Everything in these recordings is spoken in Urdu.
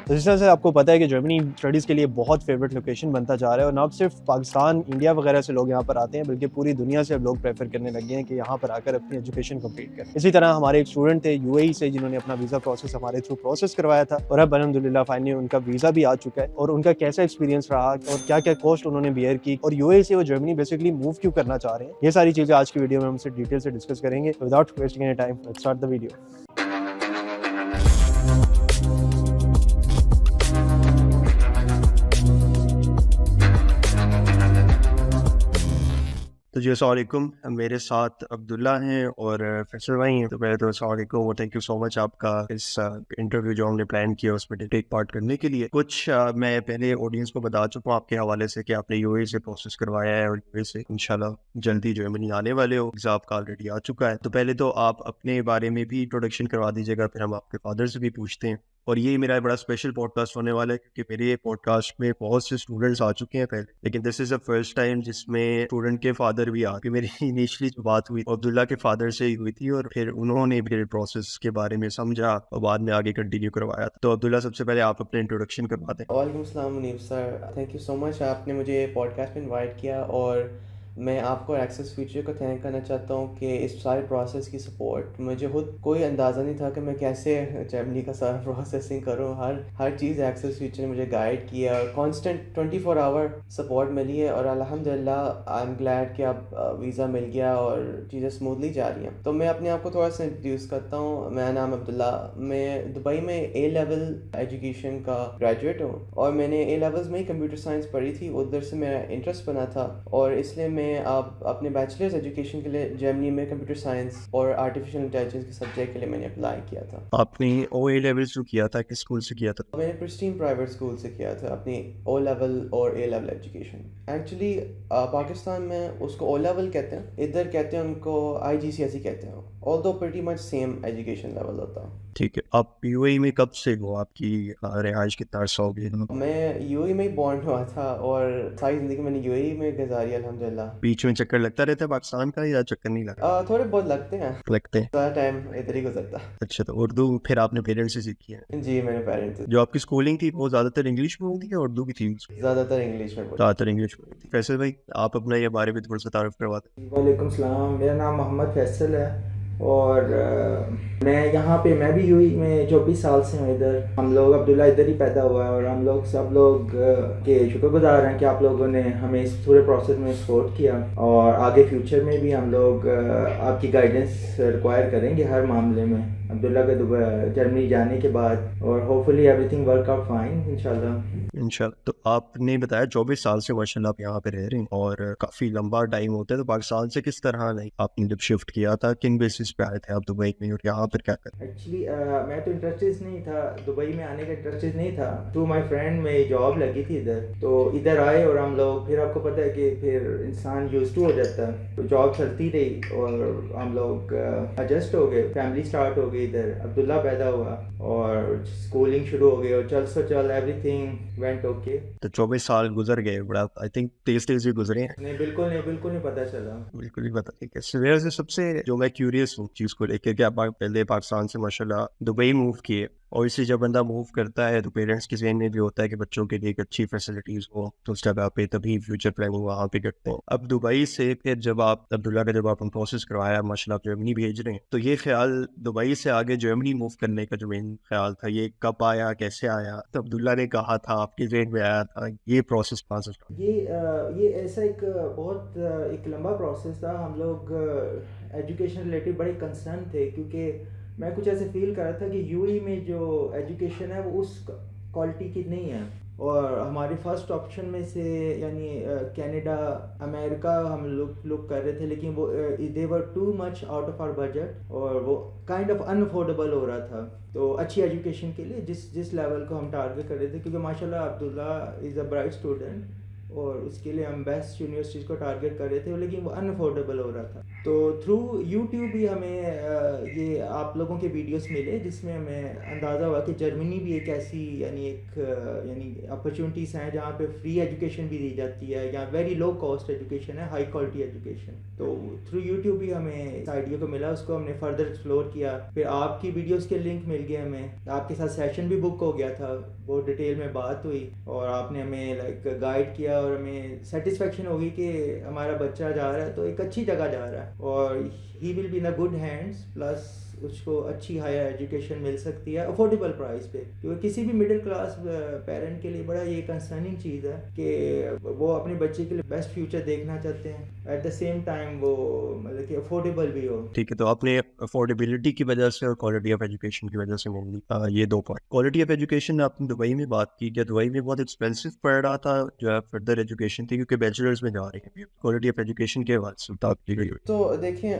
تو جس طرح سے آپ کو پتہ ہے کہ جرمنی اسٹڈیز کے لیے بہت فیوریٹ لوکیشن بنتا جا رہا ہے، اور نہ صرف پاکستان انڈیا وغیرہ سے لوگ یہاں پر آتے ہیں بلکہ پوری دنیا سے اب لوگ پریفر کرنے لگے ہیں کہ یہاں پر آ کر اپنی ایجوکیشن کمپلیٹ کریں۔ اسی طرح ہمارے ایک اسٹوڈنٹ تھے یو اے ای سے جنہوں نے اپنا ویزا پروسیس ہمارے تھرو پروسیس کروایا تھا، اور اب الحمدللہ فائنلی ان کا ویزا بھی آ چکا ہے، اور ان کا کیسا ایکسپیرینس رہا اور کیا کیا کوسٹ انہوں نے بیئر کی، اور یو اے ای سے وہ جرمنی بیسکلی موو کیوں کرنا چاہ رہے ہیں، یہ ساری چیزیں آج کی ویڈیو میں ہم سے ڈیٹیل سے ڈسکس کریں گے۔ Without wasting any time let's start the video. تو جی السلام علیکم، میرے ساتھ عبداللہ ہیں اور فیصل بھائی ہیں۔ تو پہلے تو السلام علیکم اور تھینک یو سو مچ آپ کا اس انٹرویو جو ہم نے پلان کیا اس میں ٹیک پارٹ کرنے کے لیے۔ کچھ میں پہلے آڈینس کو بتا چکا ہوں آپ کے حوالے سے کہ آپ نے یو اے سے پروسیس کروایا ہے اور یو اے سے انشاءاللہ جلدی جرمنی آنے والے ہو، ویزا آپ کا آلریڈی آ چکا ہے۔ تو پہلے تو آپ اپنے بارے میں بھی انٹروڈکشن کروا دیجیے گا، پھر ہم آپ کے فادر سے بھی پوچھتے ہیں۔ اور یہ میرا بڑا اسپیشل پوڈ کاسٹ ہونے والا ہے کیونکہ میرے پوڈ کاسٹ میں بہت سے اسٹوڈنٹس آ چکے ہیں پہلے، لیکن دس از اے فرسٹ ٹائم جس میں اسٹوڈنٹ کے فادر بھی آ کے میری انیشلی جو بات ہوئی عبداللہ کے فادر سے ہی ہوئی تھی، اور پھر انہوں نے میرے پروسیس کے بارے میں سمجھا اور بعد میں آگے کنٹینیو کروایا۔ تو عبداللہ سب سے پہلے آپ اپنے انٹروڈکشن کروا دیں۔ وعلیکم السلام منیب سر، تھینک یو سو مچ، آپ نے مجھے پوڈ کاسٹ میں انوائٹ کیا، اور میں آپ کو ایکسیس فیوچر کو تھینک کرنا چاہتا ہوں کہ اس سارے پروسیس کی سپورٹ مجھے خود کوئی اندازہ نہیں تھا کہ میں کیسے جرمنی کا سارا پروسیسنگ کروں۔ ہر چیز ایکسیس فیوچر نے مجھے گائیڈ کیا اور کانسٹنٹ 24 آور سپورٹ ملی ہے، اور الحمدللہ آئی ایم گلیڈ کہ اب ویزا مل گیا اور چیزیں اسموتھلی جا رہی ہیں۔ تو میں اپنے آپ کو تھوڑا سا انٹروڈیوس کرتا ہوں۔ میرا نام عبداللہ، میں دبئی میں اے لیول ایجوکیشن کا گریجویٹ ہوں، اور میں نے اے لیولز میں ہی کمپیوٹر سائنس پڑھی تھی، ادھر سے میرا انٹرسٹ بنا تھا، اور اس لیے میں اب اپنے بیچلرز ایجوکیشن کے لیے جرمنی میں کمپیوٹر سائنس اور آرٹیفیشل انٹیلیجنس کے سبجیکٹ کے لیے میں نے اپلائی کیا تھا۔ آپ نے او اے لیول جو کیا تھا کس اسکول سے کیا تھا؟ میں نے پرسٹین پرائیویٹ اسکول سے کیا تھا اپنی او لیول اور اے لیول ایجوکیشن۔ ایکچولی پاکستان میں اس کو او لیول کہتے ہیں، ادھر کہتے ہیں ان کو آئی جی سی ایس ای کہتے ہیں، although pretty much same education level ہوتا ہے۔ ٹھیک ہے، آپ یو اے ای میں کب سے ہو؟ آپ کی رہائش کتنا عرصہ ہو گیا؟ میں یو اے میں ہی بورن ہوا تھا اور ساری زندگی میں نے یو اے میں گزاری الحمدللہ۔ بیچ میں چکر لگتا رہتا ہے پاکستان کا یا چکر نہیں لگتا؟ تھوڑے بہت لگتے ہیں، لگتے ہیں۔ زیادہ ٹائم ادھر ہی گزرتا۔ اچھا، تو اردو پھر آپ نے پیرنٹس سے سیکھی ہے؟ جی میں نے پیرنٹس جو آپ کی اسکولنگ تھی وہ زیادہ تر انگلش میں ہوتی ہے، اردو بھی تھی؟ زیادہ تر انگلش میں بولتے۔ زیادہ تر انگلش میں تھی۔ فیصل بھائی آپ اپنا یہ بارے میں تھوڑا سا تعارف کروا دیں۔ وعلیکم السلام، میرا نام محمد فیصل ہے، اور میں یہاں پہ میں بھی یو اے میں 24 سال سے ہوں ادھر۔ ہم لوگ عبداللہ ادھر ہی پیدا ہوا ہے، اور ہم لوگ سب لوگ کے شکر گزار ہیں کہ آپ لوگوں نے ہمیں اس پورے پروسیس میں سپورٹ کیا، اور آگے فیوچر میں بھی ہم لوگ آپ کی گائیڈنس ریکوائر کریں گے ہر معاملے میں عبداللہ کے جرمنی جانے کے بعد، اور hopefully everything work out fine انشاءاللہ۔ انشاءاللہ۔ تو آپ نے بتایا 24 سال سے ماشاءاللہ آپ یہاں پہ رہ رہے ہیں اور کافی لمبا ٹائم ہوتا ہے، تو پاکستان سے کس طرح نہیں آپ نے جب شفٹ کیا تھا، کن بیسس پہ آئے تھے آپ دبئی میں اور یہاں پر کیا کریں؟ ایکچولی میں تو انٹرسٹڈ نہیں تھا، دبئی میں آنے کا انٹرسٹڈ نہیں تھا، ٹو مائی فرینڈ میں جاب لگی تھی ادھر، تو ادھر آئے اور ہم لوگ پھر آپ کو پتہ ہے کہ پھر انسان یوز ٹو ہو جاتا ہے، تو جاب چلتی رہی اور ہم لوگ ایڈجسٹ ہو گئے، فیملی اسٹارٹ ہو گئی ادھر، عبداللہ پیدا ہوا اور اسکولنگ شروع ہو گئی، اور چل سو چل ایوری تھنگ وینٹ اوکے۔ تو 24 سال گزر گئے، بڑا آئی تھنک تیز بھی گزرے ہیں۔ نہیں بالکل نہیں پتہ چلا، بالکل ہی پتہ نہیں کیسے۔ میرے سے سب سے جو میں کیوریس ہوں چیز کو لے کے کہ آپ پہلے پاکستان سے ماشاءاللہ دبئی موو کیے، اور اسی جب بندہ موو کرتا ہے تو پیرنٹس کے ذہن میں بھی ہوتا ہے کہ بچوں کے لیے ایک اچھی فیسلٹیز ہو، تو اس جگہ پہ تبھی فیوچر پلاننگ وہاں پہ کرتے ہیں۔ اب دبئی سے پھر جب آپ عبداللہ کا جب آپ نے پروسیس کروایا ماشاءاللہ آپ جرمنی بھیج رہے ہیں، تو یہ خیال دبئی سے آگے جرمنی موو کرنے کا جو مین خیال تھا یہ کب آیا، کیسے آیا؟ تو عبداللہ نے کہا تھا، آپ کے ذہن میں آیا تھا، یہ پروسیس کہاں سے اسٹارٹ؟ یہ ایسا ایک بہت ایک لمبا پروسیس تھا۔ ہم لوگ ایجوکیشن ریلیٹڈ بڑے کنسرن تھے، کیونکہ میں کچھ ایسے فیل کر رہا تھا کہ یو اے میں جو ایجوکیشن ہے وہ اس کوالٹی کی نہیں ہے، اور ہمارے فرسٹ آپشن میں سے یعنی کینیڈا، امریکا ہم لوگ لک کر رہے تھے، لیکن وہ they were too much out of our budget, اور وہ کائنڈ آف ان افورڈیبل ہو رہا تھا۔ تو اچھی ایجوکیشن کے لیے جس لیول کو ہم ٹارگیٹ کر رہے تھے، کیونکہ ماشاء اللہ عبداللہ از اے برائٹ اسٹوڈنٹ، اور اس کے لیے ہم بیسٹ یونیورسٹیز کو ٹارگیٹ کر رہے تھے، لیکن وہ ان افورڈیبل ہو رہا تھا۔ تو تھرو یوٹیوب بھی ہمیں یہ آپ لوگوں کے ویڈیوز ملے جس میں ہمیں اندازہ ہوا کہ جرمنی بھی ایک ایسی یعنی اپرچونیٹیز ہیں جہاں پہ فری ایجوکیشن بھی دی جاتی ہے یا ویری لو کاسٹ ایجوکیشن ہے, ہائی کوالٹی ایجوکیشن. تو تھرو یوٹیوب بھی ہمیں اس آئیڈیا کو ملا, اس کو ہم نے فردر ایکسپلور کیا. پھر آپ کی ویڈیوز کے لنک مل گئے ہمیں, آپ کے ساتھ سیشن بھی بک ہو گیا تھا, بہت ڈیٹیل میں بات ہوئی اور آپ نے ہمیں لائک گائیڈ کیا اور ہمیں سیٹسفیکشن ہوگی کہ ہمارا بچہ جا رہا ہے تو ایک اچھی جگہ جا رہا ہے اور he will be in good hands, plus اس کو اچھی ہائر ایجوکیشن مل سکتی ہے افورڈیبل پرائز پہ. کیونکہ کسی بھی مڈل کلاس پیرنٹ کے لیے بڑا یہ کنسرننگ چیز ہے کہ وہ اپنے بچے کے لیے بیسٹ فیوچر دیکھنا چاہتے ہیں, ایٹ دا سیم ٹائم وہ مطلب کہ افورڈیبل بھی ہو. ٹھیک ہے, تو آپ نے افورڈیبلٹی کی وجہ سے اور کوالٹی آف ایجوکیشن کی وجہ سے مینلی یہ دو پوائنٹ. کوالٹی آف ایجوکیشن آپ نے دبئی میں بات کی, کیا دبئی میں بہت ایکسپینسو پڑ رہا تھا جو ہے فردر ایجوکیشن تھی, کیونکہ بیچلرز میں جا رہے ہیں, کوالٹی آف ایجوکیشن کے حوالے سے بتا دیجیے. تو دیکھیں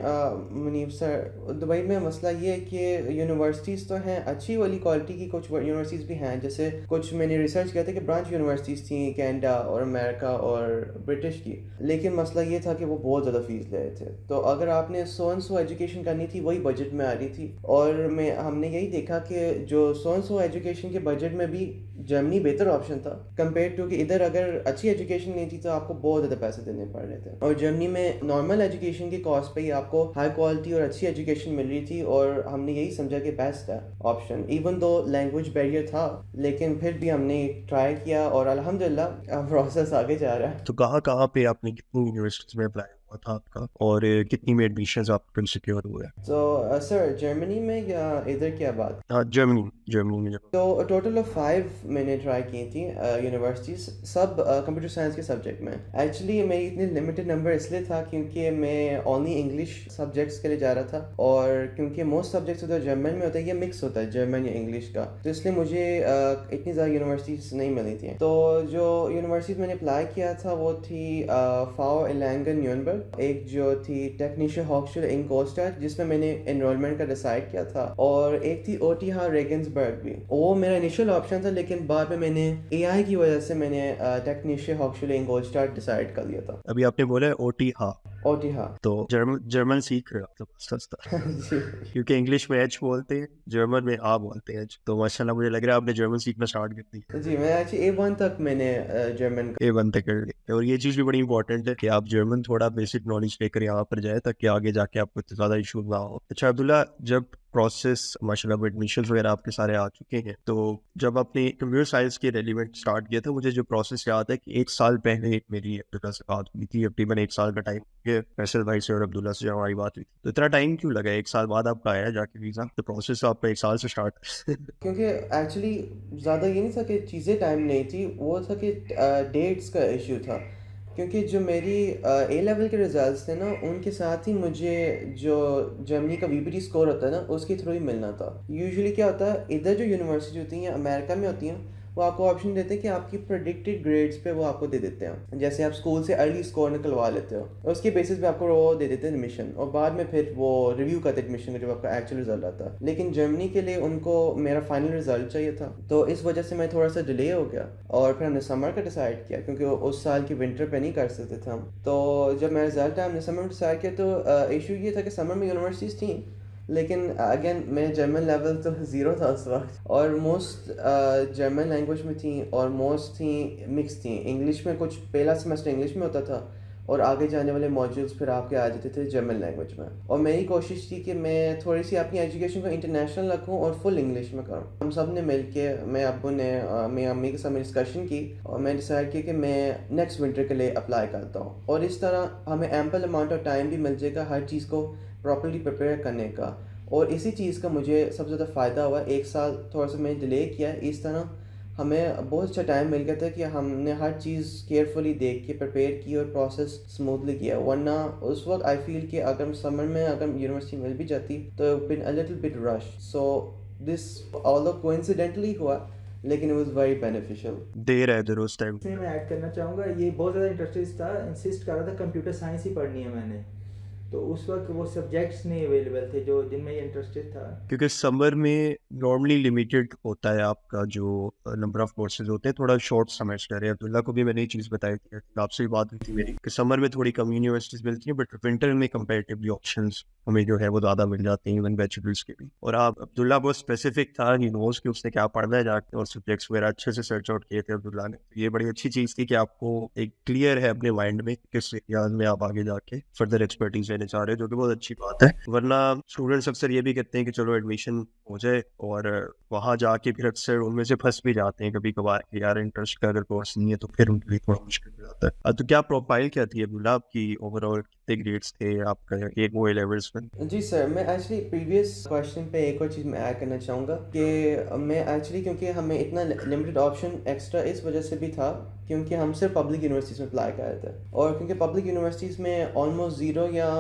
منیب سر, دبئی میں مسئلہ یہ ہے کہ یونیورسٹیز تو ہیں اچھی والی کوالٹی کی, کچھ یونیورسٹیز بھی ہیں, جیسے کچھ میں نے ریسرچ کیا تھا کہ برانچ یونیورسٹیز تھیں کینیڈا اور امریکہ اور برٹش کی, لیکن مسئلہ یہ تھا کہ وہ بہت زیادہ فیس لے رہے تھے. تو اگر آپ نے سو اینڈ سو ایجوکیشن کرنی تھی وہی بجٹ میں آ رہی تھی, اور ہم نے یہی دیکھا کہ جو سو اینڈ سو ایجوکیشن کے بجٹ میں بھی جرمنی بہتر آپشن تھا کمپیئر ٹو کہ ادھر اگر اچھی ایجوکیشن نہیں تھی تو آپ کو بہت زیادہ پیسے دینے پڑ رہے تھے, اور جرمنی میں نارمل ایجوکیشن کی کاسٹ پہ ہی آپ کو ہائی کوالٹی اور اچھی ایجوکیشن مل رہی تھی, اور ہم نے یہی سمجھا کہ بیسٹ ہے option. Even though language barrier تھا لیکن پھر بھی ہم نے ٹرائی کیا اور الحمدللہ پروسیس آگے جا رہا ہے. تو کہاں پہ آپ نے کتنی یونیورسٹیز میں اپلائی ہوا تھا آپ کا, اور کتنی میں ایڈمیشنز آپ کو سیکیور ہوئے؟ تو سر جرمنی میں یا ادھر کیا بات؟ ہاں جرمنی میں. تو ٹوٹل آف 5 میں نے ٹرائی کی تھی یونیورسٹیز, سب کمپیوٹر سائنس کے سبجیکٹ میں. ایکچولی میری اتنی لمیٹڈ نمبر اس لیے تھا کیونکہ میں اونلی انگلش سبجیکٹس کے لیے جا رہا تھا, اور کیونکہ موسٹ سبجیکٹس ادھر جرمن میں ہوتا ہے, یہ مکس ہوتا ہے جرمن یا انگلش کا, تو اس لیے مجھے اتنی زیادہ یونیورسٹیز نہیں ملی تھیں. تو جو یونیورسٹیز میں نے اپلائی کیا تھا وہ تھی فاؤ ایلانگن نیونبرگ, ایک جو تھی ٹیکنیشیا ہوکسچولے انگولسٹاڈٹ جس میں میں نے انرولمنٹ کا ڈیسائیڈ کیا تھا, اور ایک تھی او ٹی ہا ریگنسبرگ بھی. وہ میرا انیشیل آپشن تھا لیکن بعد میں نے اے آئی کی وجہ سے میں نے ٹیکنیشیا ہوکسچولے انگولسٹاڈٹ ڈیسائیڈ کر لیا تھا. ابھی آپ نے بولا او ٹی ہا, او ٹی ہا تو جرمن سیکھ رہے ہو سستا, کیونکہ انگلش میں ایچ بولتے ہیں, جرمن میں آ بولتے ہیں ایچ, تو ماشاء اللہ مجھے لگ رہا ہے آپ نے جرمن سیکھنا اسٹارٹ کر دی. جی میں ایکچولی A1 تک میں نے جرمن A1 تک کر لی, اور یہ چیز بھی بڑی امپورٹنٹ ہے کہ آپ جرمن تھوڑا بیسک نالج لے کر یہاں پر جائے تاکہ آگے جا کے آپ کو زیادہ ایشو نہ ہو. اچھا عبداللہ, جب پروسیس ماشاء اللہ ایڈمیشنز وغیرہ آپ کے سارے آ چکے ہیں, تو جب آپ نے کمپیوٹر سائنس کے ریلیونٹ اسٹارٹ کیا تھا, مجھے جو پروسیس یاد ہے کہ 1 سال پہلے میری عبداللہ سے بات ہوئی تھی, تقریباً 1 سال کا ٹائم کہ فیصل بھائی سے اور عبداللہ سے ہماری بات ہوئی تھی. تو اتنا ٹائم کیوں لگا, 1 سال بعد آپ کا آیا جا کے ویزا, تو پروسیس آپ کا 1 سال سے اسٹارٹ؟ کیونکہ ایکچولی زیادہ یہ نہیں تھا کہ چیزیں ٹائم نہیں تھی, وہ تھا کہ ڈیٹس کا ایشو تھا. کیونکہ جو میری اے لیول کے ریزلٹس تھے نا, ان کے ساتھ ہی مجھے جو جرمنی کا وی پی ٹی اسکور ہوتا ہے نا اس کے تھرو ہی ملنا تھا. یوزلی کیا ہوتا ہے ادھر جو یونیورسٹی ہوتی ہیں امریکہ میں ہوتی ہیں, وہ آپ کو آپشن دیتے ہیں کہ آپ کی پریڈکٹیڈ گریڈس پہ وہ آپ کو دے دیتے ہیں, جیسے آپ اسکول سے ارلی اسکور نکلوا لیتے ہو, اس کے بیسس پہ آپ کو وہ دے دیتے ہیں ایڈمیشن, اور بعد میں پھر وہ ریویو کرتے ایڈمیشن کا جب آپ کا ایکچوئل رزلٹ آتا ہے. لیکن جرمنی کے لیے ان کو میرا فائنل رزلٹ چاہیے تھا, تو اس وجہ سے میں تھوڑا سا ڈیلے ہو گیا, اور پھر ہم نے سمر کا ڈیسائڈ کیا کیونکہ اس سال کی ونٹر پہ نہیں کر سکتے تھے ہم. تو جب میرا رزلٹ آیا ہم نے سمر میں ڈیسائڈ کیا, تو ایشو یہ تھا کہ سمر میں یونیورسٹیز تھیں لیکن اگین میں جرمن لیول تو 0 تھا اس وقت, اور موسٹ جرمن لینگویج میں تھیں اور موسٹ تھیں مکس تھیں. انگلش میں کچھ پہلا سیمسٹر انگلش میں ہوتا تھا, اور آگے جانے والے موڈیولس پھر آپ کے آ جاتے تھے جرمن لینگویج میں. اور میری کوشش تھی کہ میں تھوڑی سی اپنی ایجوکیشن کو انٹرنیشنل رکھوں اور فل انگلش میں کروں. ہم سب نے مل کے, میں ابو نے, میں امی کے ساتھ میں ڈسکشن کی, اور میں ڈیسائڈ کیا کہ میں نیکسٹ ونٹر کے لیے اپلائی کرتا ہوں, اور اس طرح ہمیں ایمپل اماؤنٹ آف ٹائم بھی مل جائے گا ہر چیز کو پراپرلی پریپیئر کرنے کا. اور اسی چیز کا مجھے سب سے زیادہ فائدہ ہوا. 1 سال تھوڑا سا میں نے ڈیلے کیا, اس طرح ہمیں بہت اچھا ٹائم مل گیا تھا کہ ہم نے ہر چیز کیئرفلی دیکھ کے پریپیئر کی اور پروسیس اسموتھلی کیا. ورنہ اس وقت آئی فیل کہ اگر سمر میں اگر یونیورسٹی مل بھی جاتی تو been a little bit rush. So this all of coincidentally ہوا, لیکن اٹ واز ویری بینیفیشیل. دیر ہے درست ٹائم. میں ایڈ کرنا چاہوں گا, یہ بہت زیادہ انٹرسٹڈ تھا, انسسٹ کر رہا تھا کمپیوٹر سائنس ہی پڑھنی ہے میں نے, تو اس وقت وہ سبجیکٹس نہیں اویلیبل تھے جو جن میں یہ انٹرسٹڈ تھا. کیونکہ سمر میں نارملی لمیٹیڈ ہوتا ہے آپ کا جو نمبر آف کورسز ہوتے ہیں, تھوڑا شارٹ سمیسٹر ہے. عبداللہ کو بھی میں نے یہ چیز بتائی تھی, آپ سے بھی بات ہوئی تھی میری, کہ سمر میں تھوڑی کم یونیورسٹیز ملتی ہیں, بٹ ونٹر میں کمپیریٹیولی آپشنز ہمیں جو ہے وہ زیادہ مل جاتے ہیں, ایون بیچلرس کے بھی. اور آپ عبداللہ بہت اسپیسیفک تھا, ہی نوز کہ اس نے کیا پڑھنا ہے جا کے, اور سبجیکٹس وغیرہ اچھے سے سرچ آؤٹ کیے تھے عبداللہ نے. یہ بڑی اچھی چیز تھی کہ آپ کو ایک کلیئر ہے اپنے مائنڈ میں کس ایریاز میں آپ آگے جا کے فردر ایکسپرٹیز لینے چاہ رہے ہیں, جو کہ بہت اچھی بات ہے. ورنہ اسٹوڈنٹس اکثر یہ بھی کہتے ہیں کہ چلو ایڈمیشن ہو جائے, اور وہاں جا کے پھر اکثر ان میں سے پھنس بھی جاتے ہیں کبھی کبھار کہ یار انٹرسٹ کا اگر کورس نہیں ہے تو پھر ان کے لیے تھوڑا مشکل ہو جاتا ہے. تو کیا پروفائل کیا تھی عبداللہ آپ کی اوور آل, کتنے گریڈس تھے آپ کا ایک وہ لیولس میں؟ جی سر, میں ایکچولی پریویس کویشچن پہ ایک اور چیز میں ایڈ کرنا چاہوں گا کہ میں ایکچولی کیونکہ ہمیں اتنا لمیٹڈ آپشن ایکسٹرا اس وجہ سے بھی تھا کیونکہ ہم صرف پبلک یونیورسٹیز میں اپلائی کر رہے تھے, اور کیونکہ پبلک یونیورسٹیز میں آلموسٹ زیرو یا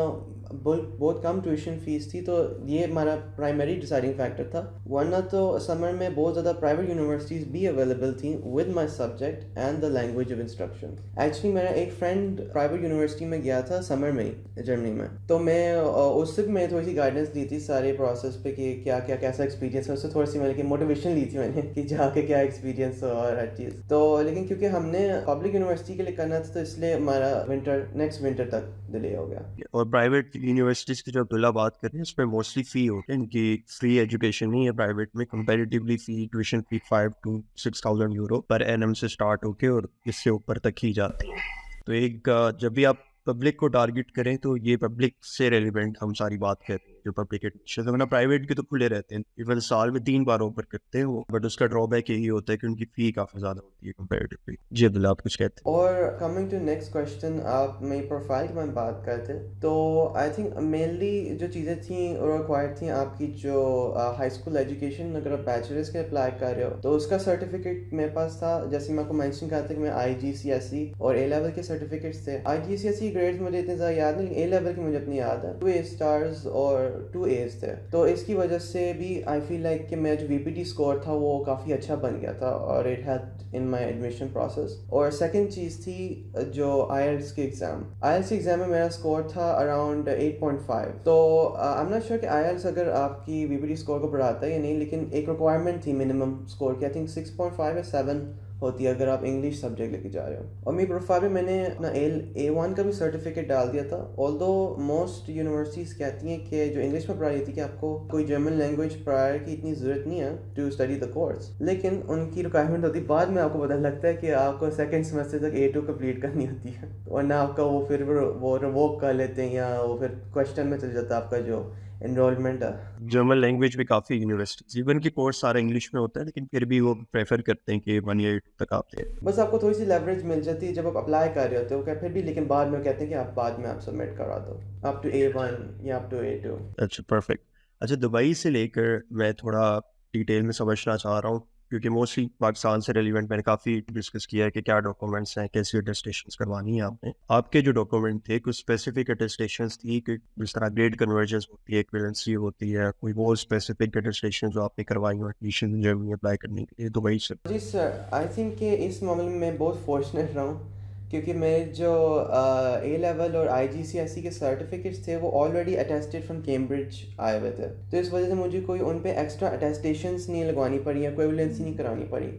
بہت کم ٹیوشن فیس تھی, تو یہ ہمارا پرائمری ڈیسائڈنگ فیکٹر تھا. ورنہ تو سمر میں بہت زیادہ پرائیویٹ یونیورسٹیز بھی اویلیبل تھیں with my subject and the language of instruction. Actually میرا ایک فرینڈ پرائیویٹ یونیورسٹی میں گیا تھا سمر میں ہی جرمنی میں, تو میں اس سے میں تھوڑی سی گائیڈنس دی تھی سارے پروسیس پہ کہ کیا کیا کیسا ایکسپیرینس ہے. اس سے تھوڑی سی میں موٹیویشن لی تھی میں نے کہ جا کے کیا ایکسپیرینس ہو اور ہر چیز. تو لیکن کیونکہ ہم نے پبلک یونیورسٹی کے لیے کرنا تھا تو اس لیے ہمارا نیکسٹ ونٹر تک ڈیلے ہو گیا. اور پرائیویٹ یونیورسٹیز کی جو عبداللہ بات کر رہے ہیں اس میں موسٹلی فی ہوتے ہیں, ان کی فری ایجوکیشن نہیں ہے پرائیویٹ میں. کمپیریٹیولی فی tuition fee 5,000 to 6,000 euro per annum سے اسٹارٹ ہو کے اور اس سے اوپر تک ہی جاتی ہیں. تو ایک جب بھی آپ پبلک کو ٹارگٹ کریں تو یہ پبلک سے ریلیونٹ ہم ساری بات کرتے ہیں جو پبلک ایڈمیشن, ورنہ پرائیویٹ کے تو کھلے رہتے ہیں, ایون سال میں 3 بار اوپر کرتے ہیں وہ, بٹ اس کا ڈرا بیک یہی ہوتا ہے کہ ان کی فی کافی زیادہ ہوتی ہے کمپیریٹیولی. جی عبداللہ آپ کچھ کہتے ہیں؟ اور کمنگ ٹو نیکسٹ کویشچن, آپ میری پروفائل کی میں بات کرتے تو آئی تھنک مینلی جو چیزیں تھیں ریکوائرڈ تھیں آپ کی جو ہائی اسکول ایجوکیشن, اگر آپ بیچلرس کے اپلائی کر رہے ہو تو اس کا سرٹیفکیٹ میرے پاس تھا. جیسے میں آپ کو مینشن کرتا کہ میں IGCSE اور A لیول کے سرٹیفکیٹس تھے. IGCSE گریڈز مجھے اتنے زیادہ یاد نہیں, A لیول کے مجھے اپنی یاد ہے 2 A stars اور 2 A's تھے. تو اس کی وجہ سے بھی آئی فیل لائک کہ میرا جو VPT اسکور تھا وہ کافی اچھا بن گیا تھا, اور it helped in my admission process. اور سیکنڈ چیز تھی جو IELTS کے ایگزام میں میرا اسکور تھا اراؤنڈ 8.5. تو آئی ایم ناٹ شیور کہ IELTS اگر آپ کی VPT اسکور کو بڑھاتا ہے یا نہیں, لیکن ایک ریکوائرمنٹ تھی منیمم اسکور کی, آئی تھنک 6.5 یا 7 ہوتی ہے اگر آپ انگلش سبجیکٹ لے کے جا رہے ہو. اور میری پروفائل میں نے اپنا A1 کا بھی سرٹیفکیٹ ڈال دیا تھا. آلدو موسٹ یونیورسٹیز کہتی ہیں کہ جو انگلش میں پڑھائی تھی کہ آپ کو کوئی جرمن لینگویج پرائر کی اتنی ضرورت نہیں ہے ٹو اسٹڈی دا کورس, لیکن ان کی ریکوائرمنٹ ہوتی ہے بعد میں آپ کو پتہ لگتا ہے کہ آپ کو سیکنڈ سیمسٹر تک A2 کمپلیٹ کرنی ہوتی ہے, ورنہ آپ کا وہ پھر وہ ریووک کر لیتے ہیں یا وہ پھر کویشچن میں چل جاتا ہے آپ کا جو انرولمنٹ ہے. جرمن لینگویج بھی کافی یونیورسٹیز, ایون کی کورس سارا انگلش میں ہوتا ہے, لیکن پھر بھی وہ پریفر کرتے ہیں کہ 1 year تک آپ لیں. بس آپ کو تھوڑی سی لیوریج مل جاتی ہے جب آپ اپلائی کر رہے ہوتے ہو پھر بھی, لیکن بعد میں کہتے ہیں کہ آپ بعد میں آپ سبمٹ کرا دو اپ ٹو A1 یا اپ ٹو A2. اچھا پرفیکٹ. اچھا دبئی سے لے کر میں تھوڑا ڈیٹیل میں سمجھنا چاہ رہا ہوں, کیونکہ موسٹلی پاکستان سے ریلیونٹ میں نے کافی ڈسکس کیا ہے کہ کیا ڈاکومنٹس ہیں, کیسی اٹیسٹیشنس کروانی ہیں آپ نے. آپ کے جو ڈاکومنٹ تھے کچھ اسپیسیفک اٹیسٹیشنس تھی کہ جس طرح گریڈ کنورجنس ہوتی ہے, ایکویلنسی ہوتی ہے, کوئی وہ اسپیسیفک اٹیسٹیشن جو آپ نے کروائی ہوں ایڈمیشن جرمنی اپلائی کرنے کے لیے دبئی سے؟ جی سر, آئی تھنک کہ اس معاملے میں بہت فارچونیٹ رہا ہوں کیونکہ میرے جو A لیول اور IGCSE کے سرٹیفکیٹس تھے وہ آلریڈی اٹیسٹیڈ فرام کیمبرج آئے ہوئے تھے. تو اس وجہ سے مجھے کوئی ان پہ ایکسٹرا اٹیسٹیشنس نہیں لگوانی پڑی یا کوئیولنسی نہیں کرانی پڑی.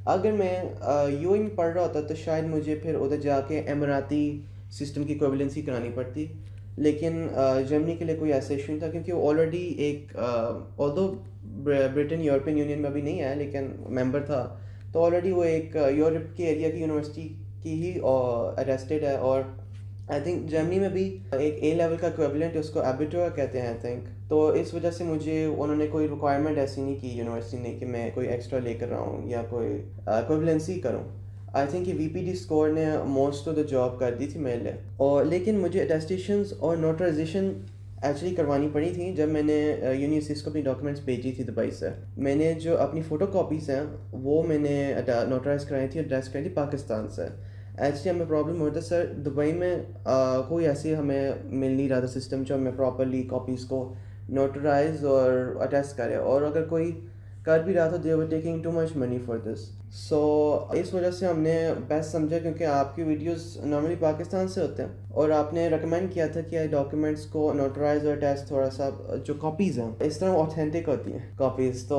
اگر میں UAE میں پڑھ رہا ہوتا تو شاید مجھے پھر ادھر جا کے اماراتی سسٹم کی کوئیولنسی کرانی پڑتی, لیکن جرمنی کے لیے کوئی ایسا ایشو نہیں تھا کیونکہ وہ آلریڈی ایک آلدو برٹن یورپین یونین میں ابھی نہیں ہے لیکن ممبر تھا, تو آلریڈی وہ ایک یورپ کے ایریا کی یونیورسٹی کی ہی اٹیسٹیڈ ہے. اور آئی تھنک جرمنی میں بھی ایک A لیول کا ایکویولنٹ اس کو ایبیٹور کہتے ہیں آئی تھنک. تو اس وجہ سے مجھے انہوں نے کوئی ریکوائرمنٹ ایسی نہیں کی یونیورسٹی نے کہ میں کوئی ایکسٹرا لے کر رہا ہوں یا کوئی ایکویولنسی کروں. آئی تھنک کہ VPT اسکور نے موسٹ آف دا جاب کر دی تھی میرے لیے. اور لیکن مجھے اٹیسٹیشنس اور نوٹرائزیشن ایکچولی کروانی پڑی تھیں جب میں نے یونیورسٹیز کو اپنی ڈاکومنٹس بھیجی تھی دبئی سے. میں نے جو اپنی فوٹو کاپیز ہیں وہ میں نے نوٹرائز کرائی تھی, ایڈریس کرائی تھی پاکستان سے. ایکچولی ہمیں پرابلم ہوتا ہے سر دبئی میں کوئی ایسی ہمیں مل نہیں رہا تھا سسٹم جو ہمیں پراپرلی کاپیز کو نوٹرائز اور اٹیسٹ کرے. اور اگر کوئی کر بھی رہا تھا they were taking too much money for this. سو اس وجہ سے ہم نے بیسٹ سمجھا کیونکہ آپ کی ویڈیوز نارملی پاکستان سے ہوتے ہیں اور آپ نے ریکمینڈ کیا تھا کہ ڈاکیومنٹس کو نوٹرائز اور ٹیسٹ تھوڑا سا جو کاپیز ہیں اس طرح اوتھینٹک ہوتی ہیں کاپیز, تو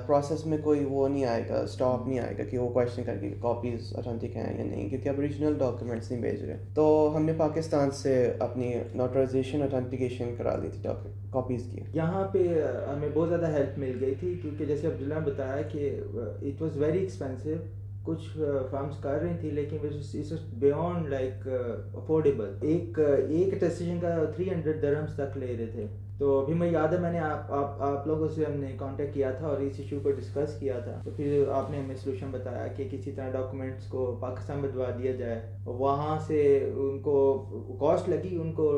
پروسیس میں کوئی وہ نہیں آئے گا, اسٹاپ نہیں آئے گا کہ وہ کویشچن کر کے کاپیز اوتھینٹک ہیں یا نہیں, کیونکہ اب اوریجنل ڈاکیومنٹس نہیں بھیج رہے. تو ہم نے پاکستان سے اپنی نوٹرائزیشن اوتھینٹیکیشن کرا لی تھی کاپیز کی. یہاں پہ ہمیں بہت زیادہ ہیلپ مل گئی تھی کیونکہ جیسے عبداللہ نے بتایا کہ اٹ واز ویری ایکسپینسو. کچھ فارمز کر رہی تھیں لیکن اٹس بیونڈ لائک افورڈیبل. ایک ڈیسیجن کا 300 درہمز تک لے رہے تھے. تو ابھی میں یاد ہے میں نے آپ لوگوں سے ہم نے کانٹیکٹ کیا تھا اور اس ایشو کو ڈسکس کیا تھا. تو پھر آپ نے ہمیں سلوشن بتایا کہ کسی طرح ڈاکومنٹس کو پاکستان بھجوا دیا جائے. وہاں سے ان کو کاسٹ لگی ان کو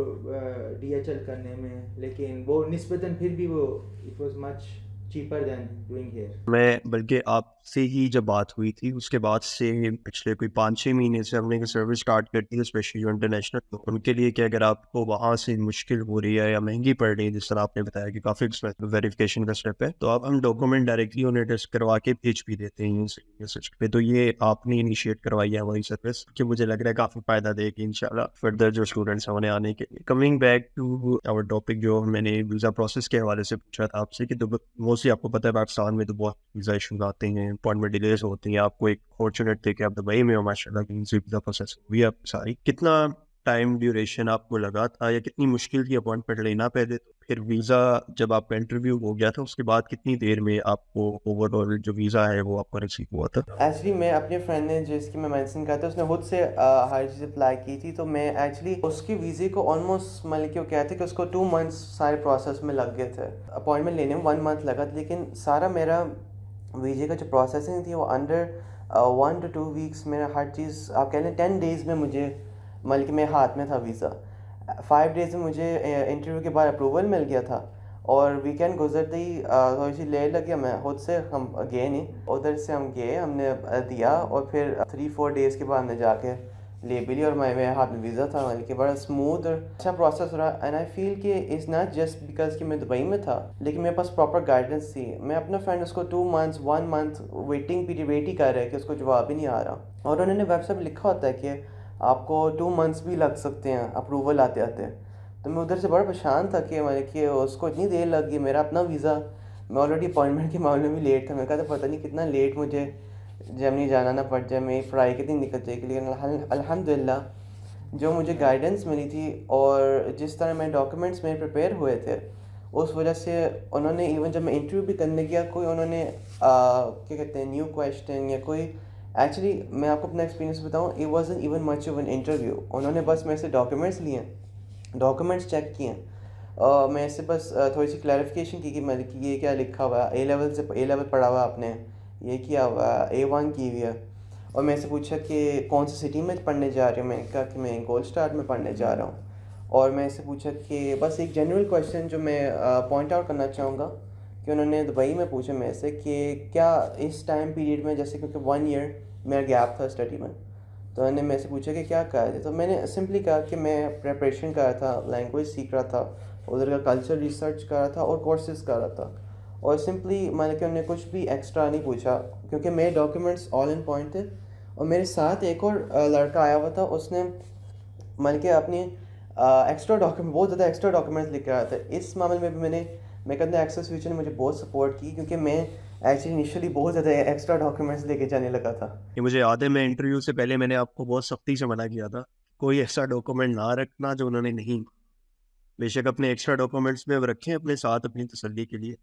DHL کرنے میں, لیکن وہ نسبتاً پھر بھی وہ it was much cheaper than doing here. میں بلکہ آپ سے ہی جب بات ہوئی تھی اس کے بعد سے پچھلے کوئی 5-6 مہینے سے ہم نے سروس اسٹارٹ کر دی ہے, اسپیشلی جو انٹرنیشنل تو ان کے لیے کہ اگر آپ کو وہاں سے مشکل ہو رہی ہے یا مہنگی پڑ رہی ہے, جس طرح آپ نے بتایا کہ کافی ویریفیکیشن کا اسٹیپ ہے, تو اب ہم ڈاکومنٹ ڈائریکٹلی انہیں ٹیسٹ کروا کے بھیج بھی دیتے ہیں پہ. تو یہ آپ نے انیشیٹ کروائی ہے ہماری سروس کہ مجھے لگ رہا ہے کافی فائدہ دے گی انشاءاللہ فردر جو اسٹوڈنٹس ہیں انہیں آنے کے لیے. Coming back to our topic, جو میں نے ویزا پروسیس کے حوالے سے پوچھا تھا آپ سے کہ موسٹلی آپ کو پتہ ہے پاکستان میں تو بہت ویزا ایشوز آتے ہیں, اپوائنٹمنٹ ڈیلیز ہوتی ہیں. آپ کو ایک فارچونیٹ تھے کہ آپ دبئی میں ہو ماشاءاللہ, ویزا پروسیس ہوئی آپ ساری. کتنا ٹائم ڈیوریشن آپ کو لگا تھا یا کتنی مشکل تھی اپوائنٹمنٹ لینا پہلے, تو پھر ویزا جب آپ کا انٹرویو ہو گیا تھا اس کے بعد کتنی دیر میں آپ کو اوور آل جو ویزا ہے وہ آپ کو ریسیو ہوا تھا؟ ایکچولی میں اپنے فرینڈ نے جس کی میں مینشن کرتا ہوں اس نے خود سے ہر چیز اپلائی کی تھی, تو میں ایکچولی اس کی ویزے کو آلموسٹ مطلب کہ وہ کہتے کہ اس کو 2 months سارے پروسیس میں لگ گئے تھے. اپوائنٹمنٹ لینے میں 1 month لگا, لیکن سارا میرا ویزے کا جو پروسیسنگ تھی وہ انڈر 1 to 2 weeks میرا ہر چیز آپ کہہ لیں 10 days میں مجھے مطلب کہ میرے ہاتھ میں تھا ویزا. 5 days میں مجھے انٹرویو کے بعد اپروول مل گیا تھا اور ویکینڈ گزرتے ہی تھوڑی سی لیٹ لگ گیا. میں خود سے ہم گئے نہیں, ادھر سے ہم گئے, ہم نے دیا اور پھر 3-4 days کے بعد ہم نے جا کے لے بھی لی اور میرے ہاتھ میں ویزا تھا. مطلب کہ بڑا اسموتھ اور اچھا پروسیس رہا. اینڈ آئی فیل کہ اٹس ناٹ جسٹ بیکاز کہ میں دبئی میں تھا, لیکن میرے پاس پراپر گائیڈنس تھی. میں اپنا فرینڈ اس کو 2 months 1 month waiting period wait ہی کر رہے کہ اس کو جواب ہی نہیں آ رہا, اور انہوں نے ویب سائٹ پہ لکھا ہوتا ہے کہ آپ کو 2 months بھی لگ سکتے ہیں اپروول آتے آتے. تو میں ادھر سے بڑا پریشان تھا کہ مطلب کہ اس کو اتنی دیر لگ گئی. میرا اپنا ویزا, میں آلریڈی اپوائنٹمنٹ کے معاملے میں لیٹ تھا. میں کہا تھا پتہ نہیں کتنا لیٹ مجھے جرمنی جانا نہ پڑ جائے, میری پڑھائی کتنی نکل جائے گی. لیکن الحمدللہ جو مجھے گائیڈنس ملی تھی اور جس طرح میں ڈاکیومنٹس میرے پریپیئر ہوئے تھے اس وجہ سے انہوں نے ایون جب میں انٹرویو بھی کرنے گیا کوئی انہوں نے کیا کہتے ہیں نیو کویشچن یا کوئی, ایکچولی میں آپ کو اپنا ایکسپیرینس بتاؤں, it wasn't even much of an interview. انہوں نے بس میرے سے ڈاکیومنٹس لیے, ڈاکیومنٹس چیک کیے, میں اس سے بس تھوڑی سی کلیریفیکیشن کی کہ میں یہ کیا لکھا ہوا ہے, اے لیول پڑھا ہوا آپ نے, یہ کیا ہوا ہے, A1 کی ہوئی ہے. اور میں سے پوچھا کہ کون سی سٹی میں پڑھنے جا رہے ہوں, میں نے کہا کہ میں گولڈ اسٹار میں پڑھنے جا رہا ہوں. اور میں سے پوچھا کہ بس ایک جنرل کویشچن جو میں پوائنٹ آؤٹ کرنا چاہوں گا کہ انہوں نے دبئی میں پوچھا میں سے کہ کیا اس ٹائم پیریڈ میں, جیسے کیونکہ 1 year میرا گیپ تھا اسٹڈی میں, تو انہوں نے میں سے پوچھا کہ کیا کہا ہے. تو میں نے سمپلی کہا کہ میں پریپریشن کر رہا تھا, لینگویج سیکھ رہا تھا, ادھر کا کلچر ریسرچ کر رہا تھا اور کورسز کر رہا تھا. اور سمپلی میں نے کہ انہوں نے کچھ بھی ایکسٹرا نہیں پوچھا کیونکہ میرے ڈاکیومنٹس آل ان پوائنٹ تھے. اور میرے ساتھ ایک اور لڑکا آیا ہوا تھا, اس نے مطلب کہ اپنی ایکسٹرا ڈاکیومنٹ بہت زیادہ ایکسٹرا ڈاکیومنٹس لے کے آیا تھا. اس معاملے میں بھی میں کہتا ہوں ایکسیس فیوچر نے مجھے بہت سپورٹ کی کیونکہ میں ایکچولی انیشلی بہت زیادہ ایکسٹرا ڈاکیومنٹس لے کے جانے لگا تھا. یہ مجھے یاد ہے, میں انٹرویو سے پہلے میں نے آپ کو بہت سختی سے منع کیا تھا کوئی ایسا ڈاکومنٹ نہ رکھنا جو انہوں نے نہیں. بے شک اپنے ایکسٹرا ڈاکومنٹس میں رکھیں اپنے ساتھ اپنی تسلی کے لیے,